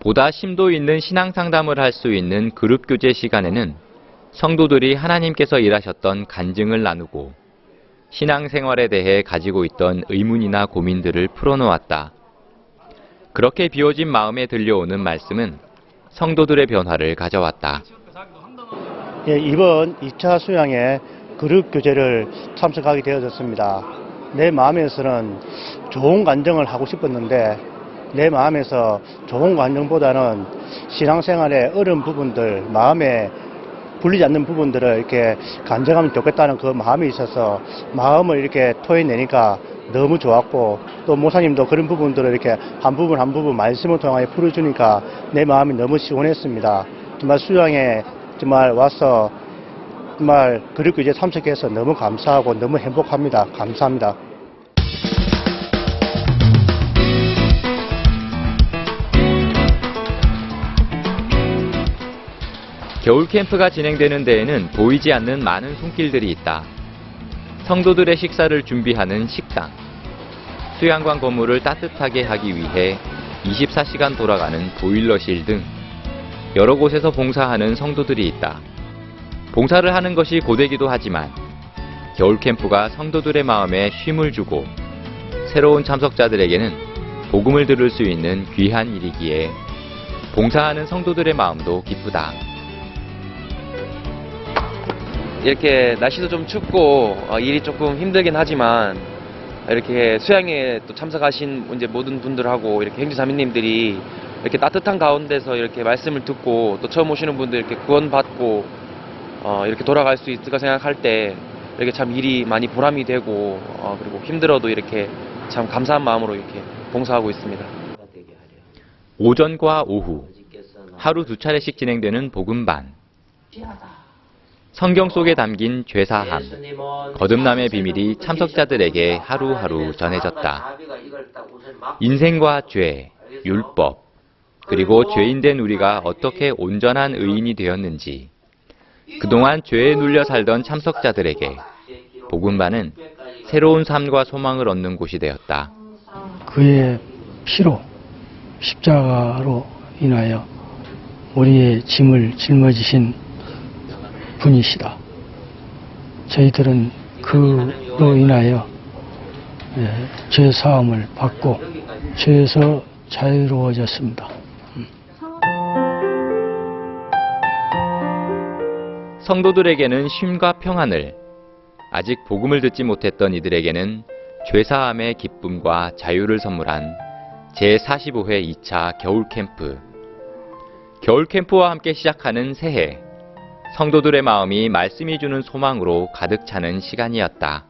보다 심도 있는 신앙 상담을 할 수 있는 그룹 교제 시간에는 성도들이 하나님께서 일하셨던 간증을 나누고 신앙생활에 대해 가지고 있던 의문이나 고민들을 풀어놓았다. 그렇게 비워진 마음에 들려오는 말씀은 성도들의 변화를 가져왔다. 이번 2차 수양에 그룹 교제를 참석하게 되어졌습니다. 내 마음에서는 좋은 간증을 하고 싶었는데 내 마음에서 좋은 간증보다는 신앙생활의 어려운 부분들, 마음에 불리지 않는 부분들을 이렇게 간증하면 좋겠다는 그 마음이 있어서 마음을 이렇게 토해내니까 너무 좋았고 또 목사님도 그런 부분들을 이렇게 한 부분 한 부분 말씀을 통하여 풀어주니까 내 마음이 너무 시원했습니다. 정말 수양에 정말 와서 정말 그룹 교제 참석해서 너무 감사하고 너무 행복합니다. 감사합니다. 겨울 캠프가 진행되는 데에는 보이지 않는 많은 손길들이 있다. 성도들의 식사를 준비하는 식당, 수양관 건물을 따뜻하게 하기 위해 24시간 돌아가는 보일러실 등 여러 곳에서 봉사하는 성도들이 있다. 봉사를 하는 것이 고되기도 하지만 겨울 캠프가 성도들의 마음에 쉼을 주고 새로운 참석자들에게는 복음을 들을 수 있는 귀한 일이기에 봉사하는 성도들의 마음도 기쁘다. 이렇게 날씨도 좀 춥고 일이 조금 힘들긴 하지만 이렇게 수양에 또 참석하신 이제 모든 분들하고 이렇게 형제자매님들이 이렇게 따뜻한 가운데서 이렇게 말씀을 듣고 또 처음 오시는 분들 이렇게 구원받고 이렇게 돌아갈 수 있을까 생각할 때 이렇게 참 일이 많이 보람이 되고 그리고 힘들어도 이렇게 참 감사한 마음으로 이렇게 봉사하고 있습니다. 오전과 오후 하루 2차례씩 진행되는 복음반. 성경 속에 담긴 죄사함, 거듭남의 비밀이 참석자들에게 하루하루 전해졌다. 인생과 죄, 율법, 그리고 죄인된 우리가 어떻게 온전한 의인이 되었는지, 그동안 죄에 눌려 살던 참석자들에게 복음반은 새로운 삶과 소망을 얻는 곳이 되었다. 그의 피로, 십자가로 인하여 우리의 짐을 짊어지신 분이시다. 저희들은 그로 인하여 죄 사함을 받고 죄에서 자유로워졌습니다. 성도들에게는 쉼과 평안을, 아직 복음을 듣지 못했던 이들에게는 죄사함의 기쁨과 자유를 선물한 제45회 2차 겨울캠프. 겨울캠프와 함께 시작하는 새해, 성도들의 마음이 말씀이 주는 소망으로 가득 차는 시간이었다.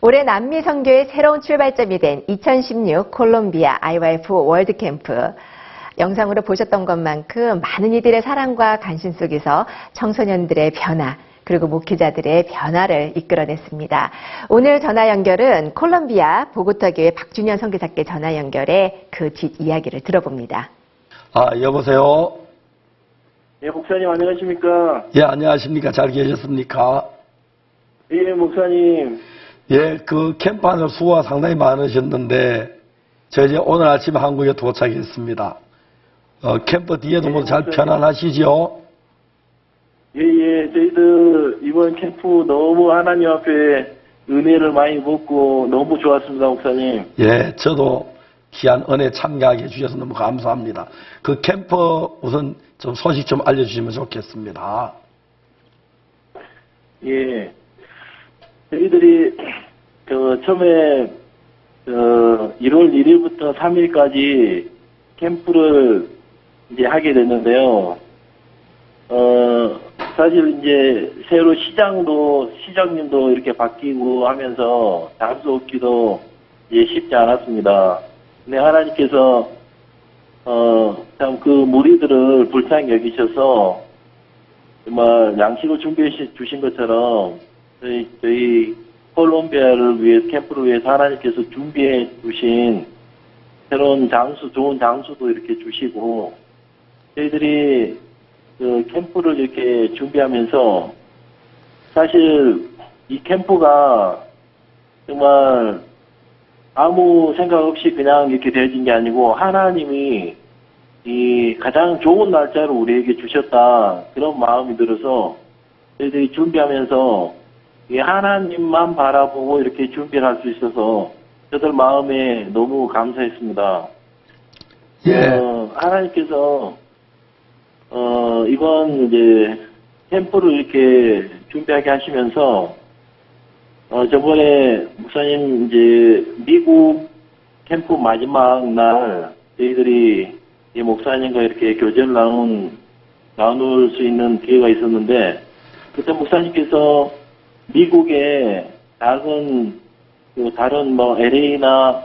올해 남미 선교의 새로운 출발점이 된 2016 콜롬비아 IYF 월드캠프. 영상으로 보셨던 것만큼 많은 이들의 사랑과 관심 속에서 청소년들의 변화, 그리고 목회자들의 변화를 이끌어냈습니다. 오늘 전화 연결은 콜롬비아 보고타교회 박준현 선교사께 전화 연결해 그 뒷이야기를 들어봅니다. 여보세요? 예, 목사님 안녕하십니까? 예, 안녕하십니까? 잘 계셨습니까? 예, 목사님. 예, 그 캠프 안에 수고가 상당히 많으셨는데, 저 이제 오늘 아침에 한국에 도착했습니다. 캠프 뒤에도 모두 잘 편안하시죠? 예, 저희들 이번 캠프 너무 하나님 앞에 은혜를 많이 받고 너무 좋았습니다, 목사님. 예, 저도 귀한 은혜 참여하게 해주셔서 너무 감사합니다. 그 캠프 우선 좀 소식 좀 알려주시면 좋겠습니다. 예. 저희들이 처음에 1월 1일부터 3일까지 캠프를 이제 하게 됐는데요. 사실 이제 새로 시장님도 이렇게 바뀌고 하면서 장소 얻기도 이제 쉽지 않았습니다. 근데 하나님께서 참 그 무리들을 불쌍히 여기셔서 정말 양식을 준비해 주신 것처럼 저희 콜롬비아를 위해 캠프를 위해서 하나님께서 준비해 주신 새로운 장소, 좋은 장소도 이렇게 주시고 저희들이 그 캠프를 이렇게 준비하면서 사실 이 캠프가 정말 아무 생각 없이 그냥 이렇게 되어진 게 아니고 하나님이 이 가장 좋은 날짜를 우리에게 주셨다 그런 마음이 들어서 저희들이 준비하면서 이 하나님만 바라보고 이렇게 준비를 할 수 있어서 저들 마음에 너무 감사했습니다. 하나님께서 이번 이제 캠프를 이렇게 준비하게 하시면서 저번에 목사님 이제 미국 캠프 마지막 날 저희들이 이 목사님과 이렇게 교제를 나눌 수 있는 기회가 있었는데 그때 목사님께서 미국의 다른 뭐 LA나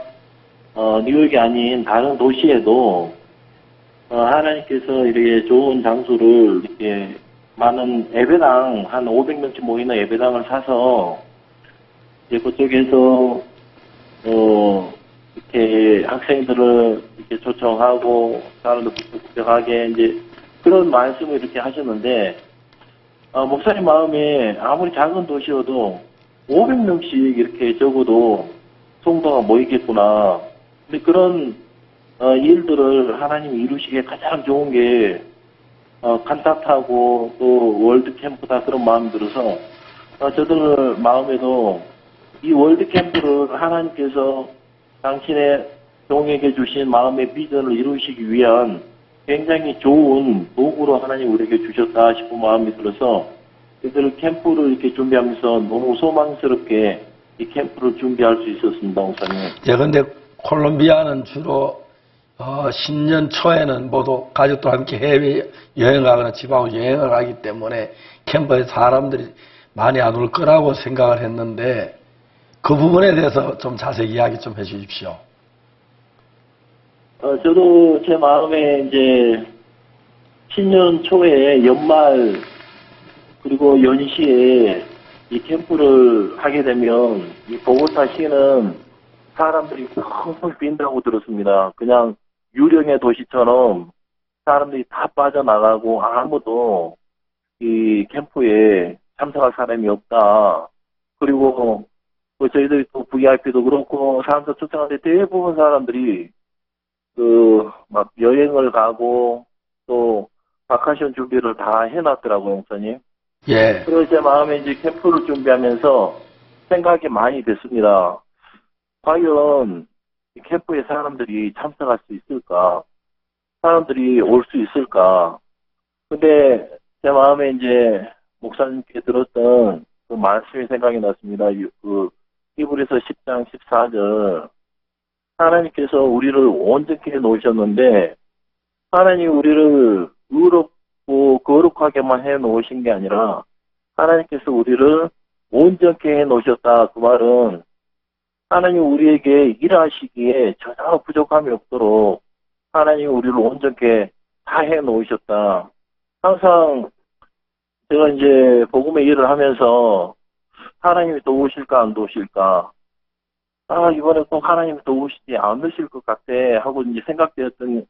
뉴욕이 아닌 다른 도시에도 하나님께서 이렇게 좋은 장소를 이렇게 많은 예배당 한 500명쯤 모이는 예배당을 사서 이제 그쪽에서 이렇게 학생들을 이렇게 초청하고 사람들 구경하게 이제 그런 말씀을 이렇게 하셨는데 목사님 마음에 아무리 작은 도시여도 500명씩 이렇게 적어도 성도가 모이겠구나. 근데 그런 일들을 하나님이 이루시기에 가장 좋은 게 칸타타고 또 월드캠프다 그런 마음이 들어서 저들 마음에도 이 월드캠프를 하나님께서 당신의 종에게 주신 마음의 비전을 이루시기 위한 굉장히 좋은 도구로 하나님 우리에게 주셨다 싶은 마음이 들어서 이들 캠프를 이렇게 준비하면서 너무 소망스럽게 이 캠프를 준비할 수 있었습니다, 목사님. 예, 근데 콜롬비아는 주로 신년 초에는 모두 가족들과 함께 해외 여행 가거나 집하고 여행을 하기 때문에 캠프에 사람들이 많이 안 올 거라고 생각을 했는데 그 부분에 대해서 좀 자세히 이야기 좀 해 주십시오. 저도 제 마음에 이제 신년 초에 연말 그리고 연시에 이 캠프를 하게 되면 이 보고타 시는 사람들이 펑펑 빈다고 들었습니다. 그냥 유령의 도시처럼 사람들이 다 빠져나가고 아무도 이 캠프에 참석할 사람이 없다. 그리고 저희들이 또 VIP도 그렇고 사람들 초청하는데 대부분 사람들이 막 여행을 가고 또 바카션 준비를 다 해놨더라고요, 목사님. 예. 그리고 제 마음에 이제 캠프를 준비하면서 생각이 많이 됐습니다. 과연 이 캠프에 사람들이 참석할 수 있을까? 사람들이 올 수 있을까? 근데 제 마음에 이제 목사님께 들었던 그 말씀이 생각이 났습니다. 히브리서 10장 14절. 하나님께서 우리를 온전케 해놓으셨는데 하나님이 우리를 의롭고 거룩하게만 해놓으신 게 아니라 하나님께서 우리를 온전케 해놓으셨다. 그 말은 하나님 우리에게 일하시기에 전혀 부족함이 없도록 하나님이 우리를 온전케 다 해놓으셨다. 항상 제가 이제 복음의 일을 하면서 하나님이 도우실까 안 도우실까, 이번에 꼭 하나님이 도우시지 않으실 것 같아 하고 이제 생각되었던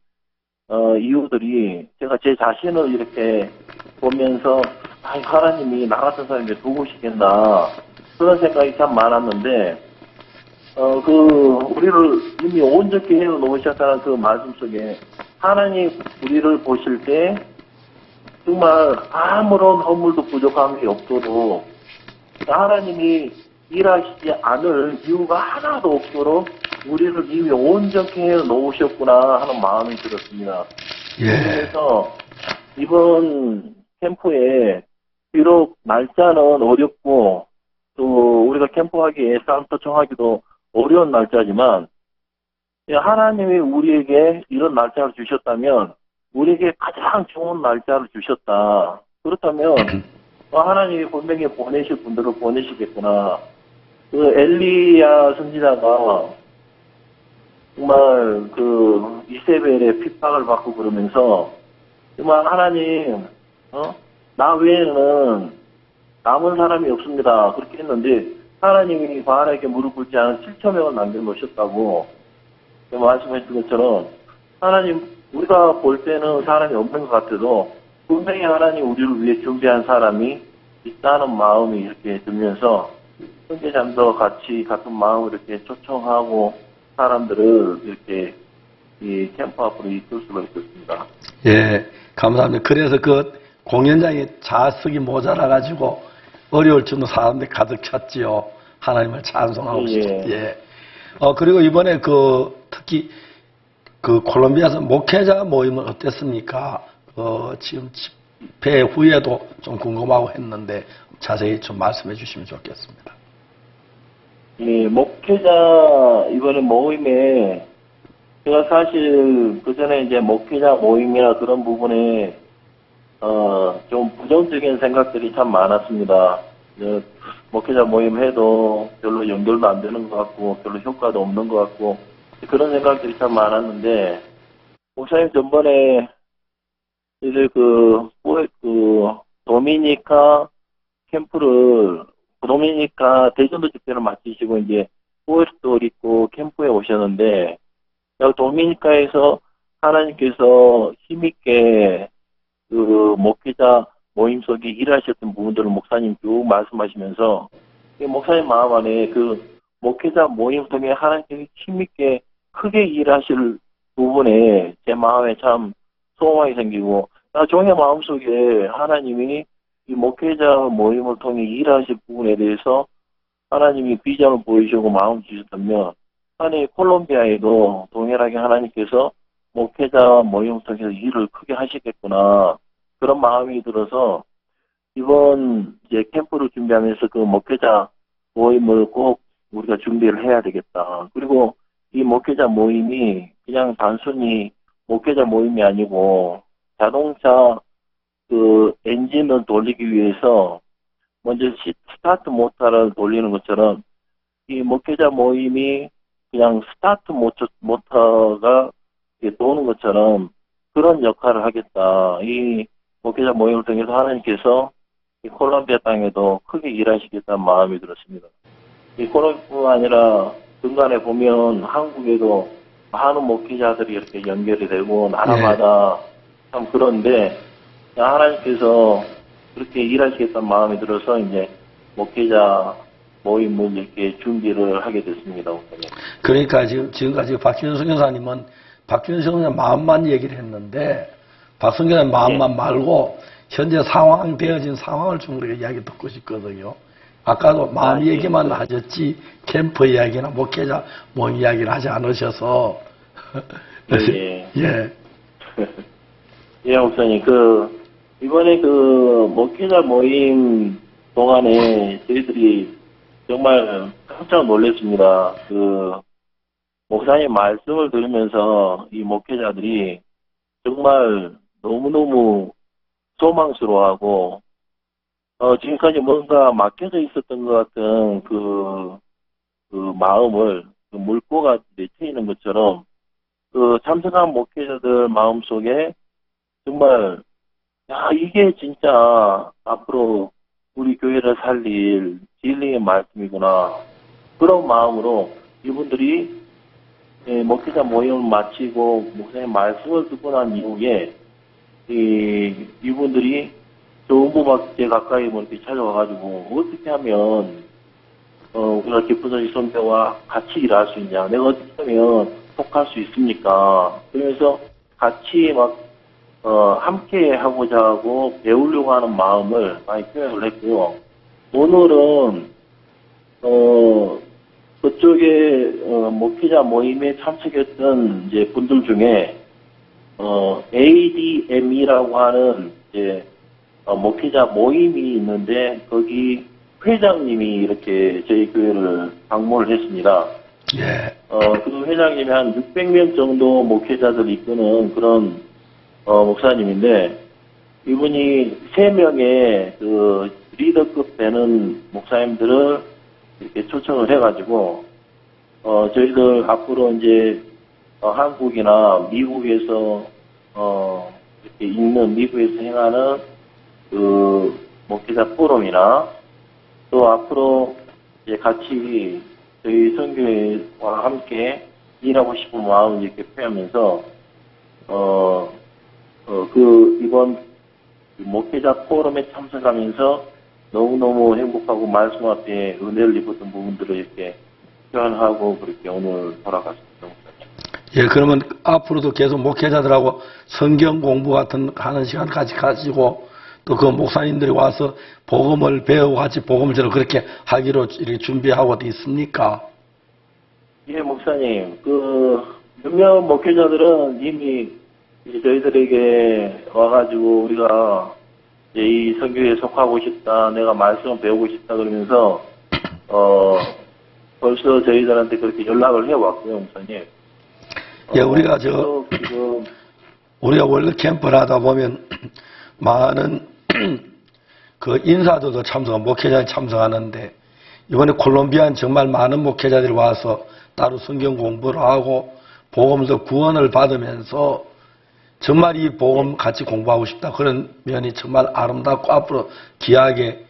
이유들이 제가 제 자신을 이렇게 보면서 하나님이 나 같은 사람이 도우시겠나 그런 생각이 참 많았는데 우리를 이미 온전히 해놓으셨다는 그 말씀 속에 하나님 우리를 보실 때 정말 아무런 허물도 부족함이 없도록 하나님이 일하시지 않을 이유가 하나도 없도록 우리를 이미 온전히 해놓으셨구나 하는 마음이 들었습니다. 예. 그래서 이번 캠프에 비록 날짜는 어렵고 또 우리가 캠프하기에 산터 청하기도 어려운 날짜지만 하나님이 우리에게 이런 날짜를 주셨다면 우리에게 가장 좋은 날짜를 주셨다. 그렇다면 하나님이 분명히 보내실 분들을 보내시겠구나. 엘리야 선지자가 정말 이세벨의 핍박을 받고 그러면서 정말 하나님 나 외에는 남은 사람이 없습니다. 그렇게 했는데 하나님이 바알에게 무릎 꿇지 않은 7,000명을 남겨놓으셨다고 말씀하신 것처럼 하나님 우리가 볼 때는 사람이 없는 것 같아도 분명히 하나님 우리를 위해 준비한 사람이 있다는 마음이 이렇게 들면서 형제자매도 같이 같은 마음을 이렇게 초청하고 사람들을 이렇게 이 캠프 앞으로 이끌 수가 있었습니다. 예, 감사합니다. 그래서 그 공연장에 자석이 모자라가지고 어려울 정도 사람들이 가득 찼지요. 하나님을 찬송하고 싶습니다. 예. 그리고 이번에 특히 콜롬비아에서 목회자 모임은 어땠습니까? 지금 집회 후에도 좀 궁금하고 했는데 자세히 좀 말씀해 주시면 좋겠습니다. 예, 목회자 이번에 모임에 제가 사실 그 전에 이제 목회자 모임이나 그런 부분에 좀 부정적인 생각들이 참 많았습니다. 목회자 모임 해도 별로 연결도 안 되는 것 같고 별로 효과도 없는 것 같고 그런 생각들이 참 많았는데 목사님 전번에 이제 도미니카 캠프를 도미니카 대전도 집회를 마치시고 이제 포에르토리코 캠프에 오셨는데 도미니카에서 하나님께서 힘있게 목회자 모임 속에 일하셨던 부분들을 목사님 쭉 말씀하시면서 목사님 마음 안에 목회자 모임 통해 하나님께서 힘있게 크게 일하실 부분에 제 마음에 참 소망이 생기고 종의 마음속에 하나님이 이 목회자 모임을 통해 일하실 부분에 대해서 하나님이 비전을 보이시고 마음 주셨다면 아니 콜롬비아에도 동일하게 하나님께서 목회자 모임을 통해서 일을 크게 하시겠구나 그런 마음이 들어서 이번 이제 캠프를 준비하면서 목회자 모임을 꼭 우리가 준비를 해야 되겠다. 그리고 이 목회자 모임이 그냥 단순히 목회자 모임이 아니고 자동차 그 엔진을 돌리기 위해서 먼저 스타트 모터를 돌리는 것처럼 이 목회자 모임이 그냥 스타트 모터가 도는 것처럼 그런 역할을 하겠다. 이 목회자 모임을 통해서 하나님께서 이 콜롬비아 땅에도 크게 일하시겠다는 마음이 들었습니다. 이 콜롬비아뿐 아니라 중간에 보면 한국에도 많은 목회자들이 이렇게 연결이 되고 나라마다 참 그런데 하나님께서 그렇게 일하시겠다는 마음이 들어서 이제 목회자 모임을 이렇게 준비를 하게 됐습니다. 그러니까 지금까지 박준성 교사님은 박준성 교사 마음만 얘기를 했는데 박준성 교사 마음만 말고 현재 상황 되어진 상황을 좀 우리가 이야기 듣고 싶거든요. 아까도 마음 얘기만 하셨지 캠프 이야기나 목회자 모임 이야기를 하지 않으셔서 예. 예, 목사님 이번에 목회자 모임 동안에 저희들이 정말 깜짝 놀랐습니다. 목사님 말씀을 들으면서 이 목회자들이 정말 너무너무 소망스러워하고, 지금까지 뭔가 막혀져 있었던 것 같은 그 마음을 물고가 내치는 것처럼 참석한 목회자들 마음속에 정말 이게 진짜 앞으로 우리 교회를 살릴 진리의 말씀이구나. 그런 마음으로 이분들이 목회자 모임을 마치고 목사님 말씀을 듣고 난 이후에 이분들이 정부밖에 가까이 이렇게 찾아와가지고 어떻게 하면 우리가 기쁘소식 선교와 같이 일할 수 있냐, 내가 어떻게 하면 속할 수 있습니까? 그러면서 같이 함께 하고자 하고 배우려고 하는 마음을 많이 표현을 했고요. 오늘은 그쪽에 목회자 모임에 참석했던 이제 분들 중에 ADM이라고 하는 이제 목회자 모임이 있는데 거기 회장님이 이렇게 저희 교회를 방문을 했습니다. 그 회장님이 한 600명 정도 목회자들 이끄는 그런 목사님인데 이분이 3명의 리더급 되는 목사님들을 이렇게 초청을 해가지고 저희들 앞으로 이제 한국이나 미국에서 이렇게 있는 미국에서 행하는 목회자 포럼이나 또 앞으로 이제 같이 저희 선교회와 함께 일하고 싶은 마음을 이렇게 표하면서 이번 목회자 포럼에 참석하면서 너무너무 행복하고 말씀 앞에 은혜를 입었던 부분들을 이렇게 표현하고 그렇게 오늘 돌아갔습니다. 예, 그러면 앞으로도 계속 목회자들하고 성경 공부 같은 하는 시간까지 가지고 또 그 목사님들이 와서 복음을 배우고 같이 복음을 전하고 그렇게 하기로 이렇게 준비하고 어디 있습니까? 예, 목사님. 몇몇 목회자들은 이미 저희들에게 와가지고 우리가 이제 이 선교에 속하고 싶다, 내가 말씀을 배우고 싶다 그러면서 벌써 저희들한테 그렇게 연락을 해왔고요, 목사님. 예, 우리가 우리가 원래 캠프를 하다 보면 많은 인사들도 참석하고 목회자에 참석하는데 이번에 콜롬비아는 정말 많은 목회자들이 와서 따로 성경 공부를 하고 복음에서 구원을 받으면서 정말 이 복음 같이 공부하고 싶다. 그런 면이 정말 아름답고 앞으로 귀하게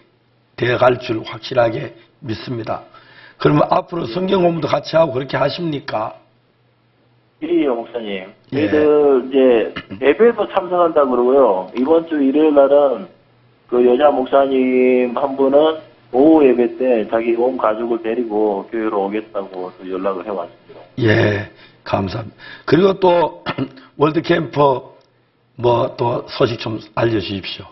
되어갈 줄 확실하게 믿습니다. 그러면 앞으로 성경 공부도 같이 하고 그렇게 하십니까? 예, 목사님. 저희들 이제 예배도 참석한다 그러고요. 이번 주 일요일 날은 그 여자 목사님 한 분은 오후 예배 때 자기 온 가족을 데리고 교회로 오겠다고 또 연락을 해왔습니다. 예, 감사합니다. 그리고 또 월드 캠프 또 소식 좀 알려주십시오.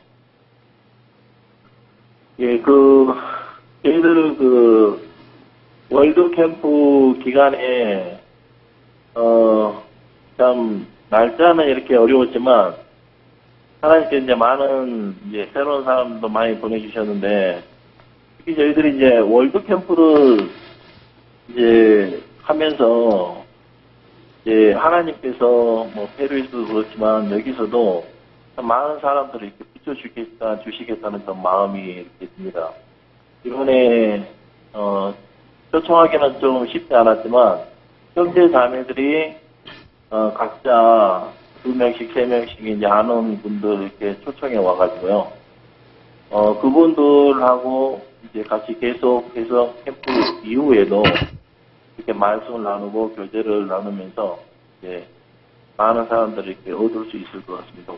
예, 저희들 월드 캠프 기간에 참 날짜는 이렇게 어려웠지만 하나님께 이제 많은 이제 새로운 사람도 많이 보내주셨는데 특히 저희들이 이제 월드 캠프를 이제 하면서 이제 하나님께서 뭐 페루에서도 그렇지만 여기서도 참 많은 사람들을 이렇게 주시겠다는 그런 마음이 이렇게 듭니다. 이번에 초청하기는 좀 쉽지 않았지만 형제 자매들이 각자 2명씩 3명씩 이제 아는 분들 이렇게 초청해 와가지고요. 그분들하고 이제 같이 계속해서 캠프 이후에도 이렇게 말씀을 나누고 교제를 나누면서 이제 많은 사람들이 이렇게 얻을 수 있을 것 같습니다.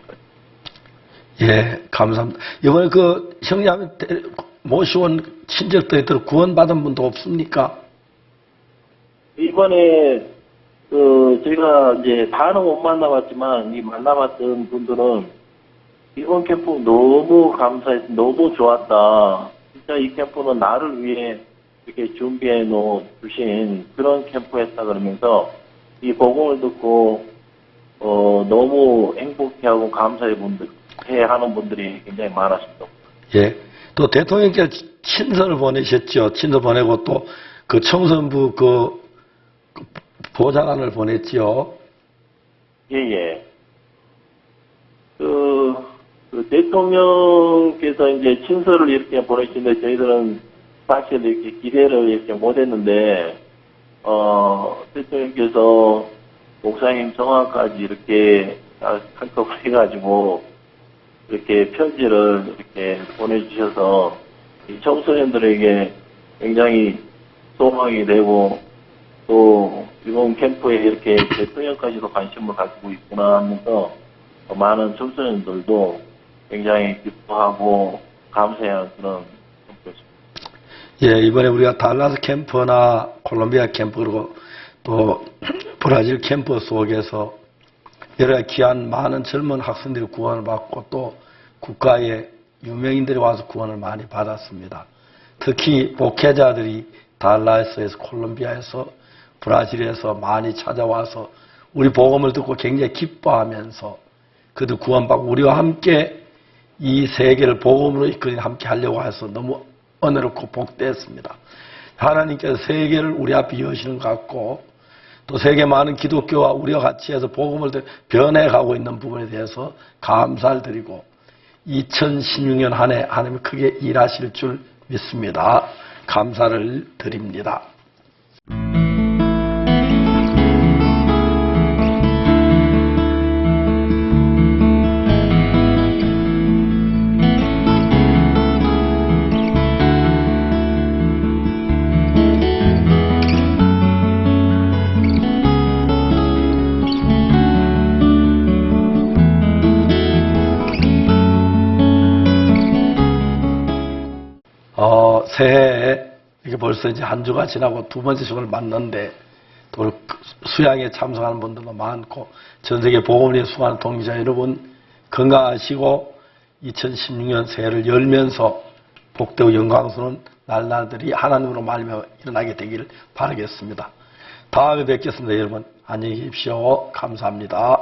예, 감사합니다. 이번에 그 형제자매 모시온 친척들이 구원받은 분도 없습니까? 이번에 제가 이제 다는 못 만나봤지만 이 만나봤던 분들은 이번 캠프 너무 감사했어, 너무 좋았다. 진짜 이 캠프는 나를 위해 이렇게 준비해 주신 그런 캠프였다 그러면서 이 복음을 듣고 너무 행복해하고 감사해하는 분들이 굉장히 많았습니다. 예, 또 대통령께서 친서를 보내셨죠. 친서 보내고 또 그 청소년부 그 보좌관을 보냈지요. 예. 그 대통령께서 이제 친서를 이렇게 보내시는데 저희들은 사실 이렇게 기대를 이렇게 못했는데 대통령께서 목사님 성함까지 이렇게 한꺼번에 해가지고 이렇게 편지를 이렇게 보내주셔서 이 청소년들에게 굉장히 소망이 되고 또 이번 캠프에 이렇게 대통령까지도 관심을 가지고 있구나 하면서 많은 청소년들도 굉장히 기뻐하고 감사해하는 그런 캠프였습니다. 예, 이번에 우리가 달라스 캠프나 콜롬비아 캠프 그리고 또 브라질 캠프 속에서 여러 귀한 많은 젊은 학생들이 구원을 받고 또 국가의 유명인들이 와서 구원을 많이 받았습니다. 특히 목회자들이 달라스에서 콜롬비아에서 브라질에서 많이 찾아와서 우리 복음을 듣고 굉장히 기뻐하면서 그들 구원받고 우리와 함께 이 세계를 복음으로 이끌어 함께 하려고 해서 너무 은혜롭고 복되었습니다. 하나님께서 세계를 우리 앞에 여시는 것 같고 또 세계 많은 기독교와 우리와 같이 해서 복음을 변해가고 있는 부분에 대해서 감사를 드리고 2016년 한 해 하나님이 크게 일하실 줄 믿습니다. 감사를 드립니다. 새해에 이게 벌써 이제 한 주가 지나고 두 번째 주를 맞는데 또 수양에 참석하는 분들도 많고 전 세계 복음을 위해 수고하는 동기자 여러분 건강하시고 2016년 새해를 열면서 복되고 영광스러운 날들이 하나님으로 말미암아 일어나게 되기를 바라겠습니다. 다음에 뵙겠습니다. 여러분 안녕히 계십시오. 감사합니다.